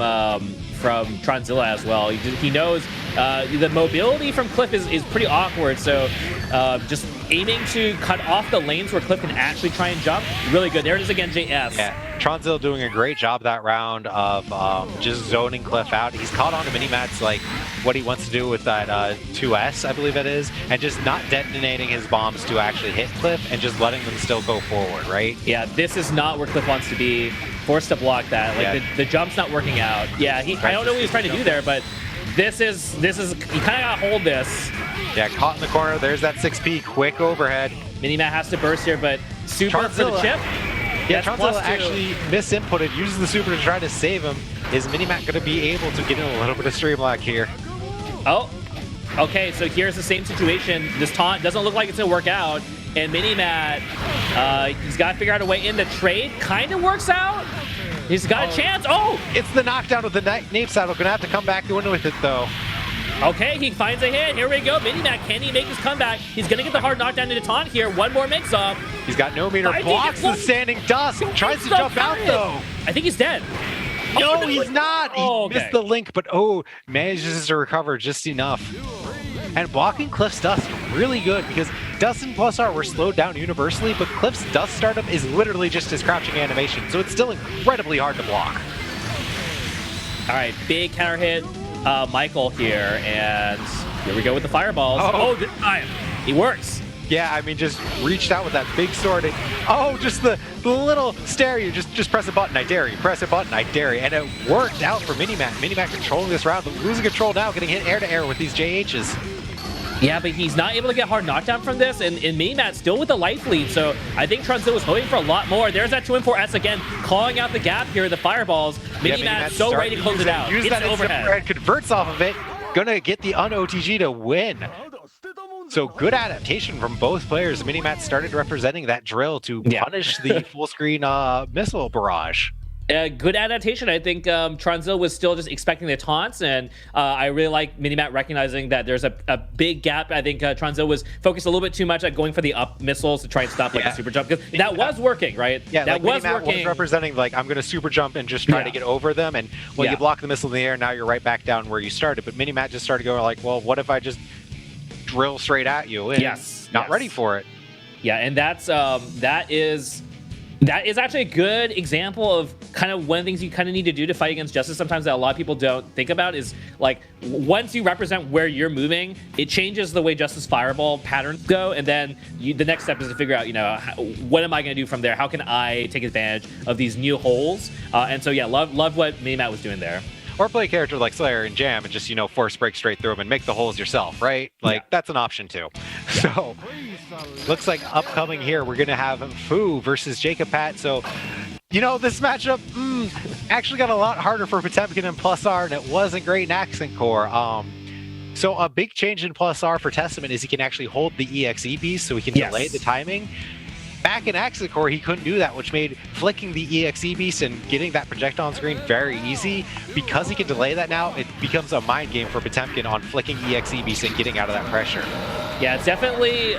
Tronzilla as well. He knows the mobility from Kliff is pretty awkward, so just aiming to cut off the lanes where Kliff can actually try and jump, really good. There it is again, JS. Yeah, Tronzilla doing a great job that round of just zoning Kliff out. He's caught on to MiniMatt's, like, what he wants to do with that 2S, I believe it is, and just not detonating his bombs to actually hit Kliff and just letting them still go forward, right? Yeah, this is not where Kliff wants to be. Forced to block that. Like, the jump's not working out. Yeah, I don't know what he's trying to do there, but this is you kind of gotta hold this. Yeah, caught in the corner. There's that 6P quick overhead. MiniMatt has to burst here, but super Tronzilla for the chip. Yeah, Tronzilla actually misinputted, uses the super to try to save him. Is MiniMatt going to be able to get in a little bit of Stormlocke here? Oh, okay, so here's the same situation. This taunt doesn't look like it's gonna work out, and MiniMatt, he's got to figure out a way in. The trade kind of works out. He's got a chance. Oh! It's the knockdown with the Nape Saddle. Gonna have to come back to win with it, though. Okay, he finds a hit. Here we go. MiniMatt, can he make his comeback? He's gonna get the hard knockdown into taunt here. One more mix-up. He's got no meter. Blocks the standing dust. Tries to jump out, though. I think he's dead. No, he's not. He missed the link, but manages to recover just enough. And blocking Kliff's dust really good because dust and +R were slowed down universally, but Kliff's dust startup is literally just his crouching animation, so it's still incredibly hard to block. All right, big counter hit, Michael here, and here we go with the fireballs. Oh, this time he works. Yeah, I mean, just reached out with that big sword. And, just the little stare you. Just press a button, I dare you. Press a button, I dare you. And it worked out for MiniMatt. MiniMatt controlling this round, but losing control now, getting hit air to air with these JHs. Yeah, but he's not able to get hard knockdown from this, and MiniMatt still with the life lead, so I think Tronzilla was hoping for a lot more. There's that 2-in-4S again, calling out the gap here, the fireballs. MiniMatt so ready to close it out. Use that overhead. Converts off of it, gonna get the un-OTG to win. So good adaptation from both players. MiniMatt started representing that drill to punish the full screen missile barrage. Good adaptation. I think Tronzilla was still just expecting the taunts, and I really like MiniMatt recognizing that there's a big gap. I think Tronzilla was focused a little bit too much at going for the up missiles to try and stop like a super jump, because that was working, right? Yeah, that was working. Was representing like, I'm going to super jump and just try to get over them, and you block the missile in the air, now you're right back down where you started. But MiniMatt just started going like, well, what if I just drill straight at you? And not ready for it. Yeah, and that is actually a good example of kind of one of the things you kind of need to do to fight against Justice sometimes that a lot of people don't think about is, like, once you represent where you're moving, it changes the way Justice fireball patterns go, and then the next step is to figure out, what am I going to do from there? How can I take advantage of these new holes? And so, yeah, love what MiniMatt was doing there. Or play a character like Slayer and Jam and just, force break straight through them and make the holes yourself, right? Like, that's an option too. So, looks like upcoming here, we're going to have Fu versus Jacob Pat. So, this matchup actually got a lot harder for Potemkin and +R, and it wasn't great in Accent Core. So a big change in +R for Testament is he can actually hold the EXE beast, so he can delay the timing. Back in Accent Core, he couldn't do that, which made flicking the EXE beast and getting that projectile on screen very easy. Because he can delay that now, it becomes a mind game for Potemkin on flicking EXE beast and getting out of that pressure. Yeah, it's definitely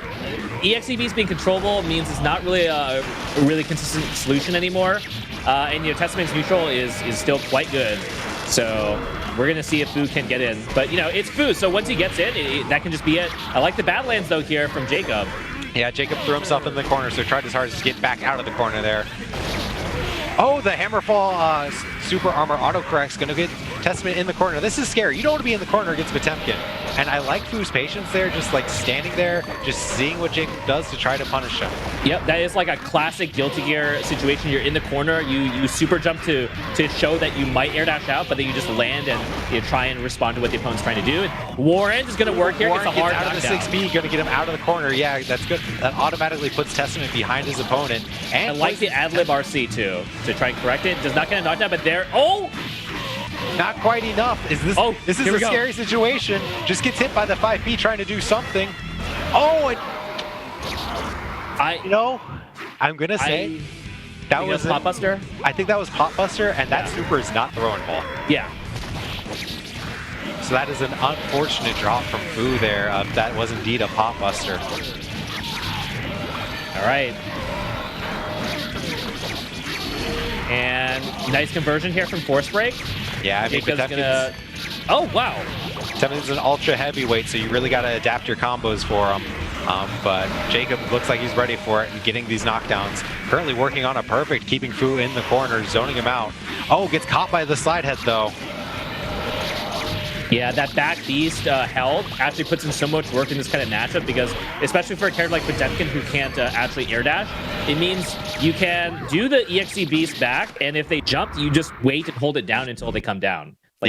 EXE beast being controllable means it's not really a really consistent solution anymore. And Testament's neutral is still quite good. So we're gonna see if Fu can get in. But it's Fu, so once he gets in, that can just be it. I like the Badlands though here from Jacob. Yeah, Jacob threw himself in the corner, so tried his hardest to get back out of the corner there. Oh, the Hammerfall super armor autocorrect's gonna get Testament in the corner. This is scary. You don't want to be in the corner against Potemkin. And I like Fu's patience there, just like standing there, just seeing what Jacob does to try to punish him. Yep, that is like a classic Guilty Gear situation. You're in the corner, you super jump to show that you might air dash out, but then you just land and you try and respond to what the opponent's trying to do. And Warren is going to work here. Warren gets a hard out of the 6B, going to get him out of the corner. Yeah, that's good. That automatically puts Testament behind his opponent. And I like the ad-lib RC too, to try and correct it. Does not get a knockdown, but there, not quite enough. This is a scary situation. Just gets hit by the 5P trying to do something. Oh, and I I'm gonna say that was Pot Buster. I think that was Pot Buster, and that super is not throwing ball. Yeah. So that is an unfortunate drop from Fu there. That was indeed a Pot Buster. All right. And nice conversion here from Force Break. Yeah, I mean, gonna... Oh, wow. Potemkin's an ultra heavyweight, so you really got to adapt your combos for him. But Jacob looks like he's ready for it and getting these knockdowns. Currently working on a perfect, keeping Fu in the corner, zoning him out. Oh, gets caught by the slide head though. Yeah, that back beast held actually puts in so much work in this kind of matchup because, especially for a character like Potemkin who can't actually air dash, it means you can do the EXE beast back, and if they jump, you just wait and hold it down until they come down. Like,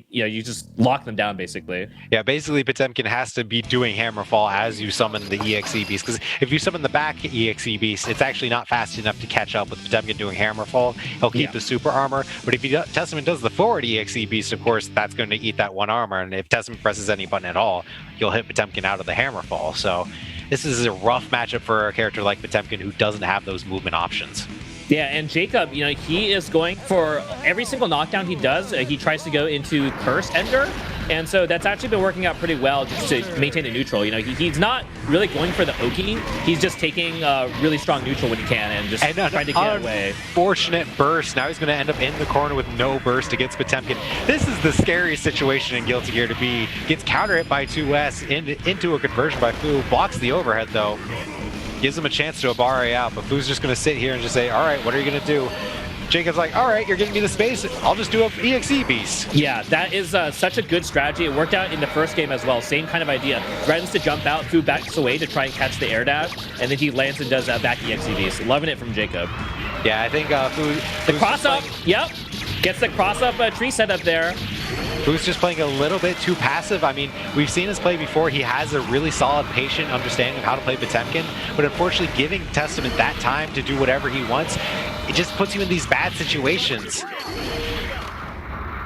yeah, you just lock them down basically. Yeah, basically Potemkin has to be doing Hammerfall as you summon the EXE Beast, because if you summon the back EXE Beast, it's actually not fast enough to catch up with Potemkin doing Hammerfall. He'll keep the super armor, but if Testament does the forward EXE Beast, of course, that's going to eat that one armor, and if Testament presses any button at all, you'll hit Potemkin out of the Hammerfall. So this is a rough matchup for a character like Potemkin who doesn't have those movement options. Yeah, and Jacob, he is going for every single knockdown he does. He tries to go into Curse Ender, and so that's actually been working out pretty well just to maintain the neutral. He's not really going for the Oki. He's just taking really strong neutral when he can and just trying to get away. Unfortunate burst. Now he's going to end up in the corner with no burst against Potemkin. This is the scariest situation in Guilty Gear to be. Gets counter hit by 2S into a conversion by Fu. Blocks the overhead though. Gives him a chance to Abare out, but Fu's just going to sit here and just say, all right, what are you going to do? Jacob's like, all right, you're giving me the space. I'll just do a EXE Beast. Yeah, that is such a good strategy. It worked out in the first game as well. Same kind of idea. Threatens to jump out, Fu backs away to try and catch the air dash, and then he lands and does back EXE Beast. Loving it from Jacob. Yeah, I think the cross up, yep. Gets the cross up tree set up there. Fu's just playing a little bit too passive. I mean, we've seen his play before. He has a really solid, patient understanding of how to play Potemkin, but unfortunately giving Testament that time to do whatever he wants, it just puts you in these bad situations.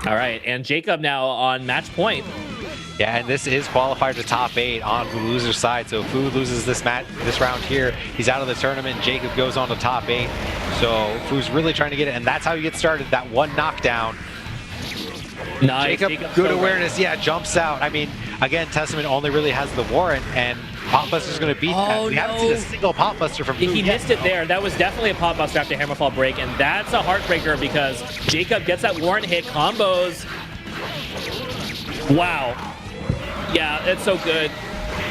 All right, and Jacob now on match point. Yeah, and this is qualified to top 8 on the loser's side. So Fu loses this round here. He's out of the tournament. Jacob goes on to top 8. So Fu's really trying to get it, and that's how you get started. That one knockdown. Nice. Jacob, good awareness. Yeah, jumps out. I mean, again, Testament only really has the warrant, and Pot Buster's going to beat that. We haven't seen a single Pot Buster from Fu He missed it there. That was definitely a Pot Buster after Hammerfall break, and that's a heartbreaker because Jacob gets that warrant hit combos. Wow. Yeah, it's so good.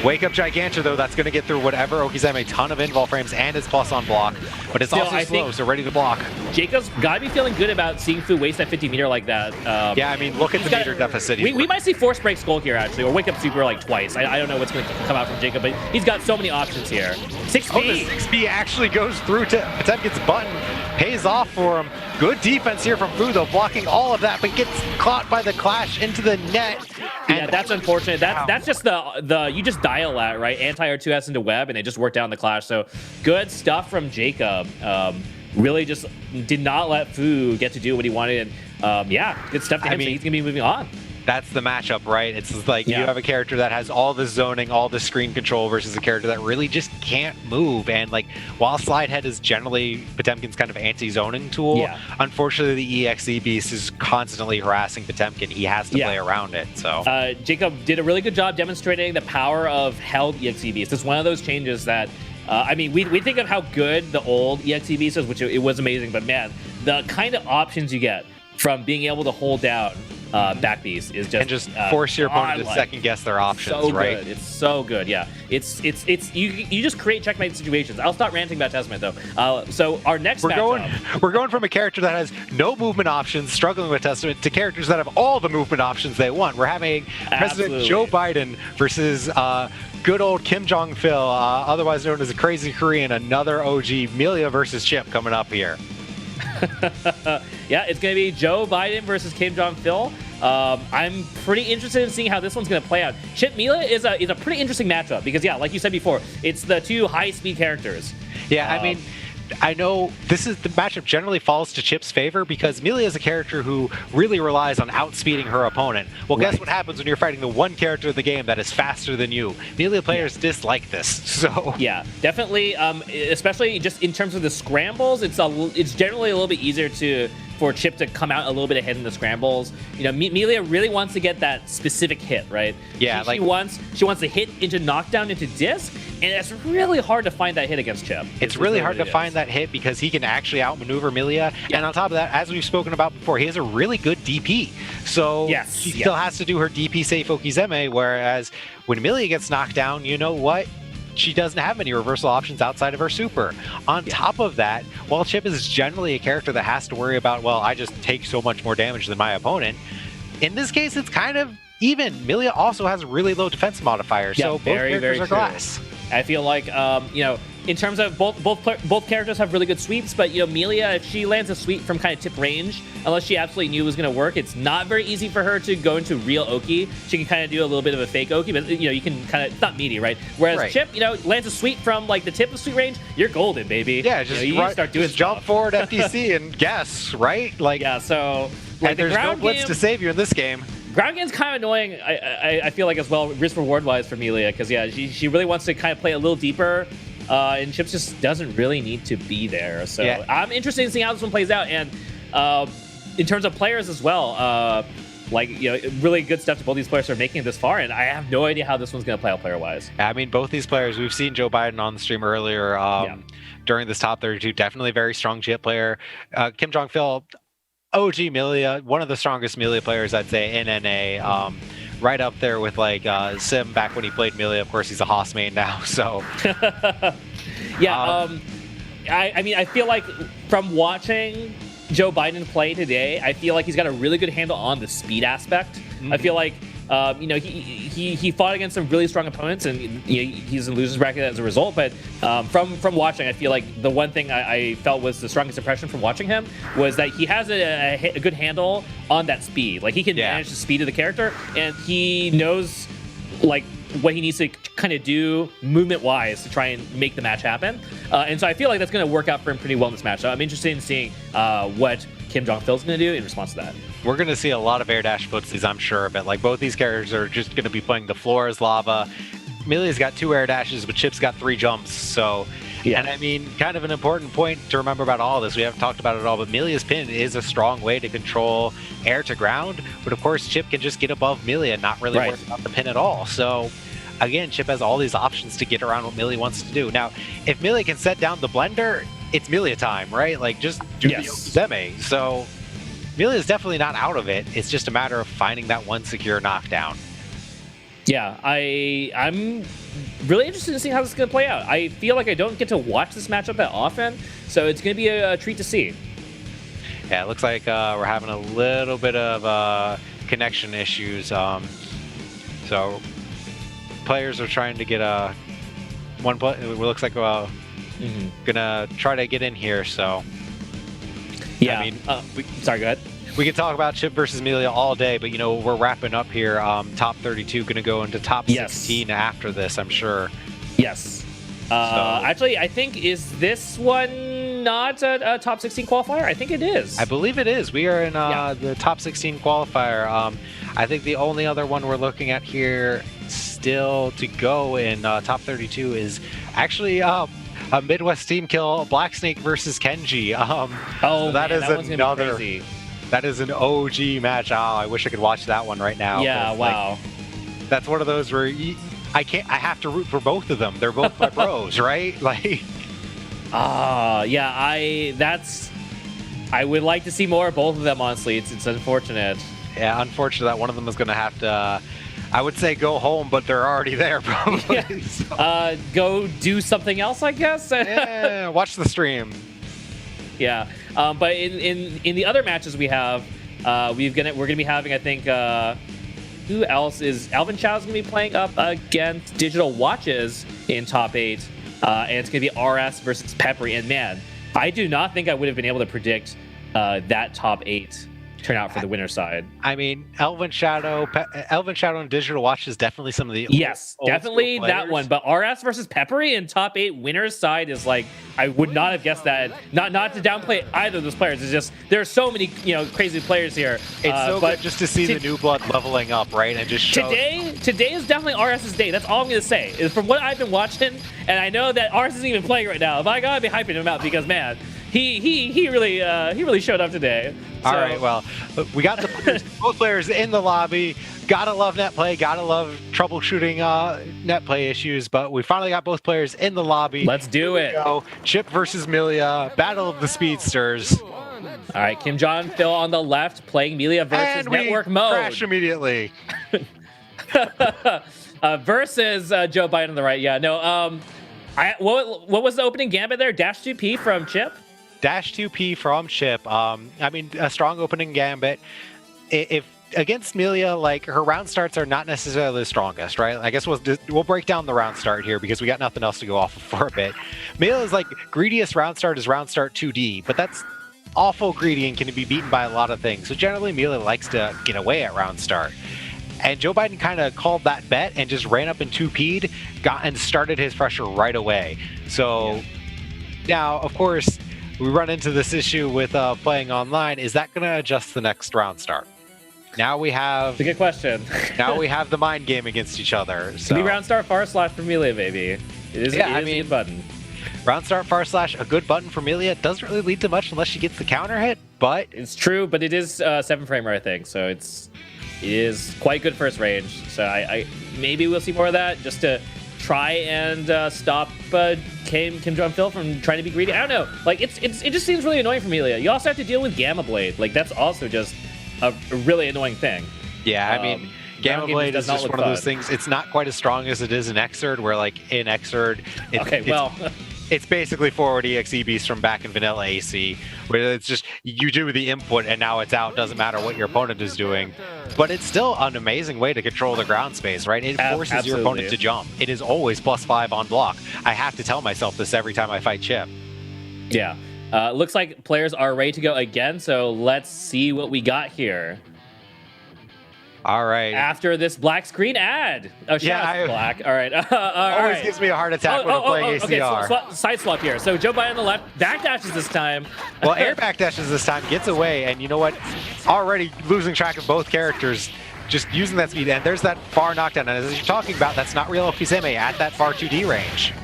Wake Up Gigantor, though, that's going to get through whatever. Okizeme, a ton of invul frames and his plus on block, but it's also slow, so ready to block. Jacob's got to be feeling good about seeing Fu waste that 50 meter like that. Yeah, I mean, look at the meter deficit. We might see Force Break Skull here, actually, or Wake Up Super like twice. I don't know what's going to come out from Jacob, but he's got so many options here. 6B! Oh, the 6B actually goes through to Potemkin's button. Pays off for him. Good defense here from Fu, though, blocking all of that, but gets caught by the clash into the net. Yeah, that's unfortunate. That's just the you just dial that, right? Anti-R2S into web, and it just worked out in the clash. So good stuff from Jacob. Really just did not let Fu get to do what he wanted. And yeah, good stuff to him. I mean, he's going to be moving on. That's the matchup, right? It's like you have a character that has all the zoning, all the screen control versus a character that really just can't move. And like, while Slide Head is generally Potemkin's kind of anti-zoning tool, unfortunately the EXE Beast is constantly harassing Potemkin. He has to play around it. So Jacob did a really good job demonstrating the power of held EXE Beast. It's one of those changes that I mean, we think of how good the old EXE Beast is, which it was amazing, but man, the kind of options you get from being able to hold down back beast is just and just force your opponent to second guess their options, so right? Good. It's so good, yeah. It's you just create checkmate situations. I'll stop ranting about Testament though. So our next we're going from a character that has no movement options, struggling with Testament, to characters that have all the movement options they want. We're having President Joe Biden versus good old KimJongPhil, otherwise known as a crazy Korean, another OG, Millia versus Chipp coming up here. Yeah, it's going to be Joe Biden versus KimJongPhil. I'm pretty interested in seeing how this one's going to play out. Chipp Millia is a pretty interesting matchup because, yeah, like you said before, it's the two high-speed characters. Yeah, I mean, I know the matchup generally falls to Chipp's favor because Millia is a character who really relies on outspeeding her opponent. Well, guess what happens when you're fighting the one character of the game that is faster than you? Millia players dislike this. So yeah, definitely. Especially just in terms of the scrambles, it's generally a little bit easier for Chipp to come out a little bit ahead in the scrambles. You know, Millia really wants to get that specific hit, right? Yeah, she wants to hit into knockdown into disc, and it's really hard to find that hit against Chipp. It's really hard to find that hit because he can actually outmaneuver Millia. Yeah. And on top of that, as we've spoken about before, he has a really good DP. So she still has to do her DP safe Okizeme, whereas when Millia gets knocked down, you know what? She doesn't have many reversal options outside of her super. On top of that, while Chipp is generally a character that has to worry about, well, I just take so much more damage than my opponent, in this case, it's kind of even. Millia also has a really low defense modifier, so both characters are glass. I feel like, you know, in terms of both characters have really good sweeps, but, you know, Millia, if she lands a sweep from kind of tip range, unless she absolutely knew it was going to work, it's not very easy for her to go into real Oki. She can kind of do a little bit of a fake Oki, but, you know, you can kind of, it's not meaty, right? Whereas Chipp, you know, lands a sweep from, like, the tip of sweep range, you're golden, baby. Yeah, just, you start doing just jump forward FTC and guess, right? Like, yeah, so, like, there's no blitz to save you in this game. Ground game's kind of annoying, I feel like, as well, risk-reward-wise for Millia, because, yeah, she really wants to kind of play a little deeper, and Chipp just doesn't really need to be there. So I'm interested in seeing how this one plays out. And in terms of players as well, like, you know, really good stuff to both these players are making it this far, and I have no idea how this one's going to play out player-wise. I mean, both these players, we've seen Joe Biden on the stream earlier during this top 32, definitely a very strong Chipp player. KimJongPhil, OG Millia, one of the strongest Millia players, I'd say, in NA. Right up there with, like, Sim back when he played Millia. Of course, he's a Haas main now, so. Yeah, I mean, I feel like from watching Joe Biden play today, I feel like he's got a really good handle on the speed aspect. I feel like, you know, he fought against some really strong opponents, and he's in losers bracket as a result. But from watching, I feel like the one thing I felt was the strongest impression from watching him was that he has a good handle on that speed. Like, he can manage the speed of the character, and he knows, like, what he needs to kind of do movement-wise to try and make the match happen. And so I feel like that's going to work out for him pretty well in this match. So I'm interested in seeing what KimJongPhil's going to do in response to that. We're going to see a lot of air dash footsies, I'm sure of it. Like, both these characters are just going to be playing the floor as lava. Millia's got 2 air dashes, but Chipp's got 3 jumps. So, and I mean, kind of an important point to remember about all this. We haven't talked about it all, but Millia's pin is a strong way to control air to ground. But of course, Chipp can just get above Millia and not really worry about the pin at all. So, again, Chipp has all these options to get around what Millia wants to do. Now, if Millia can set down the blender, it's Millia time, right? Like, just do the Okizeme. So, Millia is definitely not out of it. It's just a matter of finding that one secure knockdown. Yeah, I'm really interested in seeing how this is going to play out. I feel like I don't get to watch this matchup that often, so it's going to be a treat to see. Yeah, it looks like we're having a little bit of connection issues. So players are trying to get one play. It looks like gonna try to get in here. So yeah, I mean, sorry, go ahead. We could talk about Chipp versus Millia all day, but, you know, we're wrapping up here. Top 32 going to go into top 16 after this, I'm sure. Yes. Actually, I think, is this one not a top 16 qualifier? I think it is. I believe it is. We are in the top 16 qualifier. I think the only other one we're looking at here still to go in top 32 is actually a Midwest team kill, blackSNAKE versus Kenji. So that is another. That is an OG match. Oh, I wish I could watch that one right now. Yeah, wow. Like, that's one of those where I have to root for both of them. They're both my bros, right? Like, yeah, I would like to see more of both of them, honestly. It's unfortunate. Yeah, unfortunate that one of them is going to have to, I would say go home, but they're already there, probably. Yeah. So. Go do something else, I guess. Yeah, watch the stream. Yeah, but in the other matches we have, we're gonna be having, I think, who else is ElvenShadow's gonna be playing up against Digital Watches in top 8, and it's gonna be RS versus Peppery. And man, I do not think I would have been able to predict that top 8. turn out for the winner's side. I mean, ElvenShadow and Digital Watch is definitely some of the definitely that one. But RS versus Peppery in top 8 winner's side is like, I would not have guessed that. Not to downplay either of those players. It's just there's so many crazy players here. It's so good just to see the new blood leveling up, right? And just show. Today is definitely RS's day. That's all I'm gonna say. Is from what I've been watching, and I know that RS isn't even playing right now. But I gotta be hyping him out because man, he really showed up today. So. All right, well, we got both players in the lobby. Gotta love net play. Gotta love troubleshooting net play issues. But we finally got both players in the lobby. Let's do it. Chipp versus Millia. Battle of the Speedsters. All right, KimJongPhil on the left playing Millia versus network mode. Crash immediately. Versus Joe Biden on the right. Yeah, no. What was the opening gambit there? Dash 2P from Chipp. Dash 2P from Chipp. I mean, a strong opening gambit. If against Millia, like her round starts are not necessarily the strongest, right? I guess we'll break down the round start here because we got nothing else to go off of for a bit. Millia's like greediest round start is round start 2D, but that's awful greedy and can be beaten by a lot of things. So generally, Millia likes to get away at round start. And Joe Biden kind of called that bet and just ran up in 2P'd, and started his pressure right away. So now, of course, we run into this issue with playing online. Is that going to adjust the next round start? Now we have... It's a good question. Now we have the mind game against each other. So. Be round start far slash for Millia, baby. It is a good button. Round start far slash, a good button for Millia. It doesn't really lead to much unless she gets the counter hit, but... It's true, but it is 7 framer, I think, so it is quite good first range. So I maybe we'll see more of that just to try and stop KimJongPhil from trying to be greedy. I don't know. Like it just seems really annoying for Millia. You also have to deal with Gamma Blade. Like that's also just a really annoying thing. Yeah, I mean, Gamma Blade is just one of those things. It's not quite as strong as it is in Xrd, where like in Xrd, it's basically forward EXE beast from back in vanilla AC, where it's just you do the input and now it's out. Doesn't matter what your opponent is doing, but it's still an amazing way to control the ground space, right? It forces your opponent to jump. It is always +5 on block. I have to tell myself this every time I fight Chipp. Yeah, looks like players are ready to go again. So let's see what we got here. All right. After this black screen ad. Oh, yeah, black. All right. Always gives me a heart attack when I'm playing ACR. Okay, side swap here. So Joe Biden on the left, backdashes this time. Well, air backdashes this time, gets away, and you know what? Already losing track of both characters, just using that speed. And there's that far knockdown. And as you're talking about, that's not real Okizeme at that far 2D range.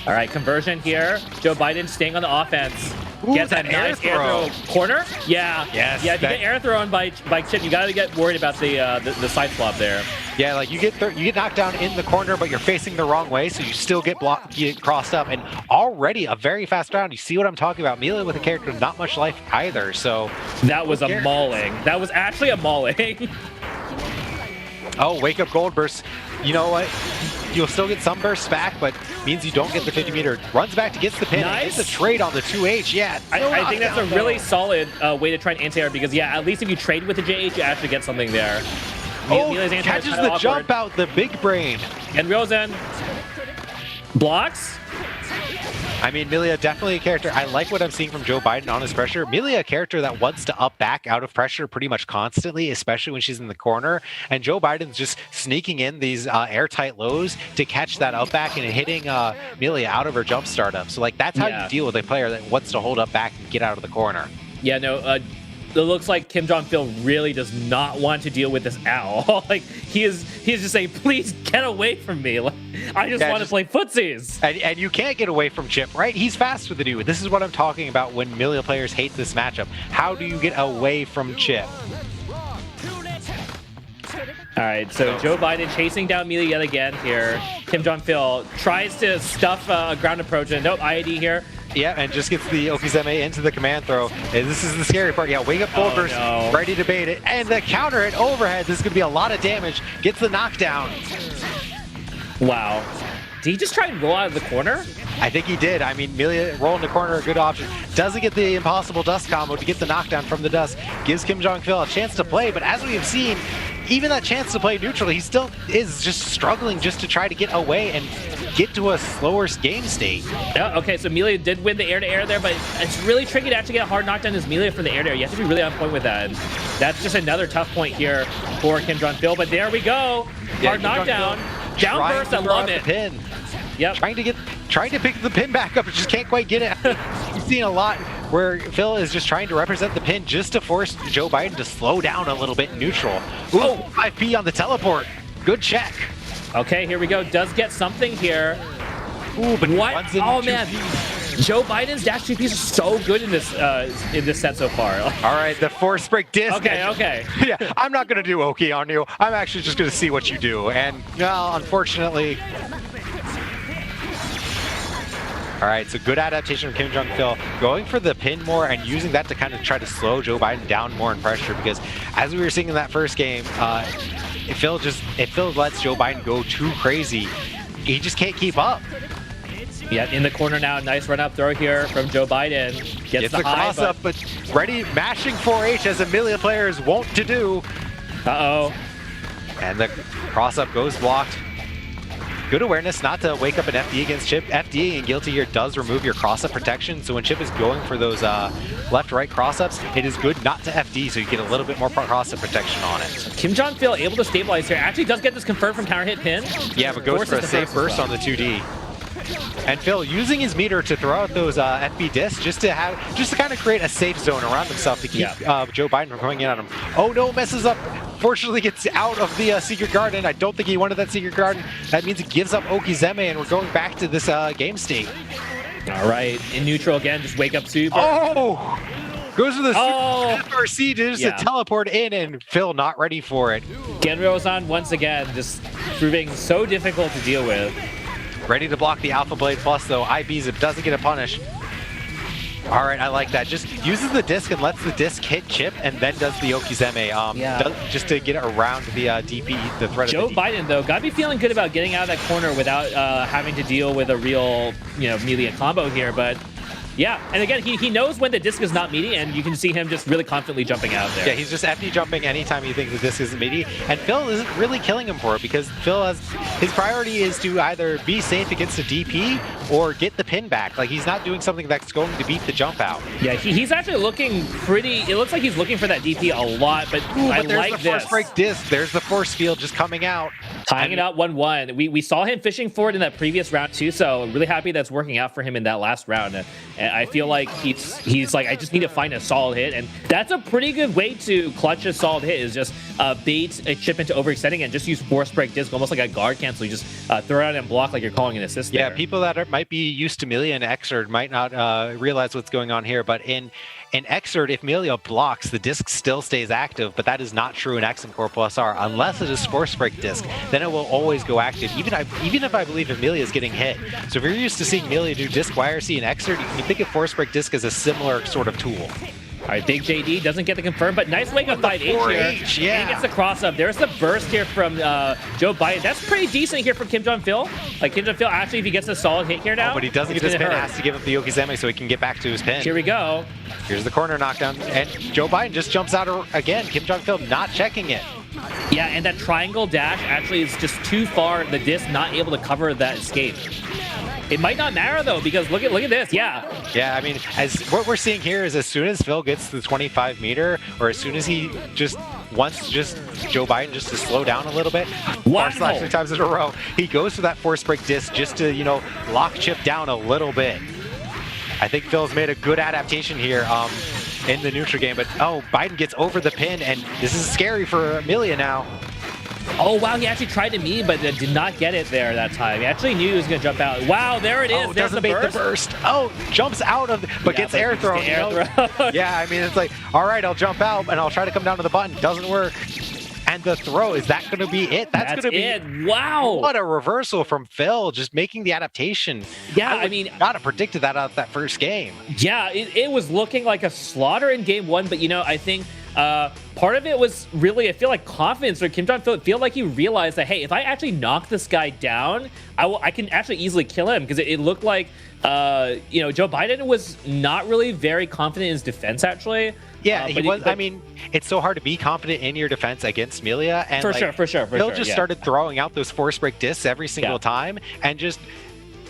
All right, conversion here. Joe Biden staying on the offense. Ooh, gets that nice air throw corner. Yeah. Yes. Yeah. If you get air thrown by Chipp, you gotta get worried about the side swap there. Yeah, like you get knocked down in the corner, but you're facing the wrong way, so you still get crossed up. And already a very fast round. You see what I'm talking about? Millia with a character with not much life either. So that was a mauling. That was actually a mauling. Oh, wake up gold burst. You know what? You'll still get some bursts back, but means you don't get the 50 meter. Runs back to gets the pin. Nice. It's a trade on the 2H. Yeah. I think that's a really solid way to try and anti-air because, yeah, at least if you trade with the JH, you actually get something there. Oh, catches the jump out, the big brain. And Rosen blocks. I mean, Millia definitely a character. I like what I'm seeing from Joe Biden on his pressure. Millia a character that wants to up back out of pressure pretty much constantly, especially when she's in the corner. And Joe Biden's just sneaking in these airtight lows to catch that up back and hitting Millia out of her jump startup. So like that's how you deal with a player that wants to hold up back and get out of the corner. Yeah, no, it looks like KimJongPhil really does not want to deal with this at all. Like he is just saying, please get away from me. Like I just want to play footsies. And you can't get away from Chipp, right? He's fast with the dude. This is what I'm talking about when Millia players hate this matchup. How do you get away from Chipp? All right, so Joe Biden chasing down Millia yet again here. KimJongPhil tries to stuff a ground approach, and nope, IID here. Yeah, and just gets the Okizeme into the command throw. And this is the scary part. Yeah, wake up gold burst, ready to bait it. And the counter hit overhead. This is going to be a lot of damage. Gets the knockdown. Wow. Did he just try and roll out of the corner? I think he did. I mean, Millia rolling the corner, a good option. Doesn't get the impossible dust combo to get the knockdown from the dust. Gives KimJongPhil a chance to play, but as we have seen, even that chance to play neutral, he still is just struggling just to try to get away. And get to a slower game state. Yeah, okay, so Millia did win the air-to-air there, but it's really tricky to actually get a hard knockdown as Millia for the air-to-air. You have to be really on point with that. And that's just another tough point here for KimJongPhil, but there we go. Hard knockdown. Down burst, I love it. Pin. Yep. Trying to pick the pin back up, but just can't quite get it. You've seen a lot where Phil is just trying to represent the pin just to force Joe Biden to slow down a little bit in neutral. Ooh, 5P on the teleport. Good check. Okay, here we go. Does get something here. Ooh, but what? Oh man, Joe Biden's dash 2Ps is so good in this set so far. All right, the force break disc. Okay. Yeah, I'm not gonna do Oki on you. I'm actually just gonna see what you do. And well, unfortunately. All right, so good adaptation from KimJongPhil, going for the pin more and using that to kind of try to slow Joe Biden down more in pressure, because as we were seeing in that first game, if Phil lets Joe Biden go too crazy, he just can't keep up. Yeah, in the corner now, nice run up throw here from Joe Biden. Gets the cross up, but ready, mashing 4H as a Millia player is wont to do. Uh-oh. And the cross up goes blocked. Good awareness not to wake up an FD against Chipp. FD in Guilty here does remove your cross-up protection, so when Chipp is going for those left-right cross-ups, it is good not to FD, so you get a little bit more cross-up protection on it. KimJongPhil able to stabilize here. Actually does get this confirmed from counter hit pin. Yeah, but goes for a safe burst on the 2D. And Phil using his meter to throw out those FB discs just to kind of create a safe zone around himself to keep Joe Biden from coming in on him. Oh no, messes up. Fortunately gets out of the Secret Garden. I don't think he wanted that Secret Garden. That means he gives up Okizeme, and we're going back to this game state. All right, in neutral again, just wake up super. Oh! Goes for the FRC to just teleport in, and Phil not ready for it. Genryozan once again just proving so difficult to deal with. Ready to block the Alpha Blade Plus though. IBs doesn't get a punish. All right, I like that. Just uses the disc and lets the disc hit Chipp, and then does the Okizeme just to get around the DP, the threat Joe of the DP. Biden, though, got to be feeling good about getting out of that corner without having to deal with a real, Millia combo here. But yeah, and again, he knows when the disc is not meaty, and you can see him just really confidently jumping out there. Yeah, he's just FD jumping anytime he thinks the disc isn't meaty, and Phil isn't really killing him for it, because Phil his priority is to either be safe against a DP or get the pin back. Like, he's not doing something that's going to beat the jump out. Yeah, he's actually looking pretty. It looks like he's looking for that DP a lot, but I there's like the force break disc. There's the force field just coming out. Tying it out 1-1. We saw him fishing for it in that previous round too, so I'm really happy that's working out for him in that last round. And I feel like he's like, I just need to find a solid hit, and that's a pretty good way to clutch a solid hit, is just bait a Chipp into overextending and just use force break disc, almost like a guard cancel. You just throw it out and block like you're calling an assist. Yeah, there. people that might be used to Millia and Xrd might not realize what's going on here, but in Xrd, if Millia blocks, the disc still stays active, but that is not true in X and Core Plus R. Unless it is force break disc, then it will always go active, even if I believe if Millia is getting hit. So if you're used to seeing Millia do disc YRC and Xrd, you can think of force break disc as a similar sort of tool. All right, Big JD doesn't get the confirm, but nice wake up 5H here. Yeah. He gets the cross up. There's the burst here from Joe Biden. That's pretty decent here from KimJongPhil. Like, KimJongPhil, actually, if he gets a solid hit here now. But he doesn't get his pin, has to give up the Okizeme so he can get back to his pin. Here we go. Here's the corner knockdown, and Joe Biden just jumps out again. KimJongPhil not checking it. Yeah, and that triangle dash actually is just too far. The disc not able to cover that escape. It might not matter though, because look at this. Yeah, I mean, as what we're seeing here is as soon as Phil gets to the 25 meter, or as soon as he wants Joe Biden just to slow down a little bit, wow. 3 times in a row, he goes for that force break disc just to lock Chipp down a little bit. I think Phil's made a good adaptation here in the neutral game, but Biden gets over the pin, and this is scary for Millia now. Oh, wow, he actually tried to me, but did not get it there that time. He actually knew he was going to jump out. Wow, there it is. There's doesn't make the burst. Oh, jumps out of, but gets air thrown. Yeah, I mean, it's like, all right, I'll jump out, and I'll try to come down to the button. Doesn't work. And the throw, is that going to be it? That's going to be it. Wow. What a reversal from Phil, just making the adaptation. Yeah, I mean, not have predicted that out of that first game. Yeah, it was looking like a slaughter in game one, but I think part of it was really, I feel like, confidence for KimJongPhil. I feel like he realized that, hey, if I actually knock this guy down, I can actually easily kill him, because it looked like Joe Biden was not really very confident in his defense, actually. Yeah, he was. I mean, it's so hard to be confident in your defense against Millia, and for sure. Phil just started throwing out those force break discs every single time, and just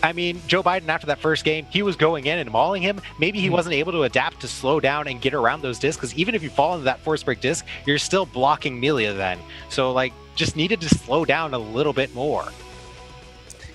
I mean, Joe Biden, after that first game, he was going in and mauling him. Maybe he wasn't able to adapt to slow down and get around those discs, because even if you fall into that force break disc, you're still blocking Millia then. So, like, just needed to slow down a little bit more.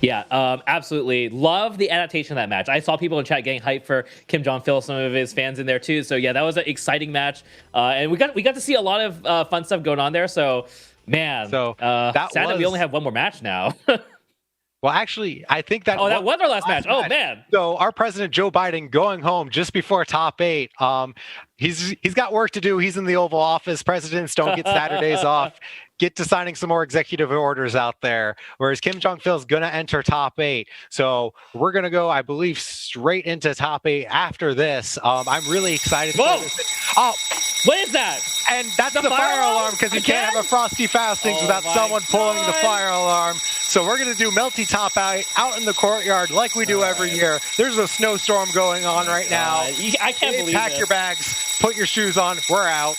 Yeah, absolutely. Love the adaptation of that match. I saw people in chat getting hyped for KimJongPhil, some of his fans in there too. So yeah, that was an exciting match. And we got to see a lot of fun stuff going on there. So man, sad that we only have one more match now. Well, actually, I think that that was our last match. Oh man. So our president Joe Biden going home just before top 8. He's got work to do. He's in the Oval Office. Presidents don't get Saturdays off. Get to signing some more executive orders out there. Whereas KimJongPhil is going to enter top 8. So we're going to go, I believe, straight into top 8 after this. I'm really excited. Whoa! Oh, what is that? And that's the fire alarm, because you can't have a Frosty Faustings without someone pulling the fire alarm. So we're going to do Melty Top out in the courtyard like we do every year. There's a snowstorm going on right now. I can't believe it. Pack your bags, put your shoes on. We're out.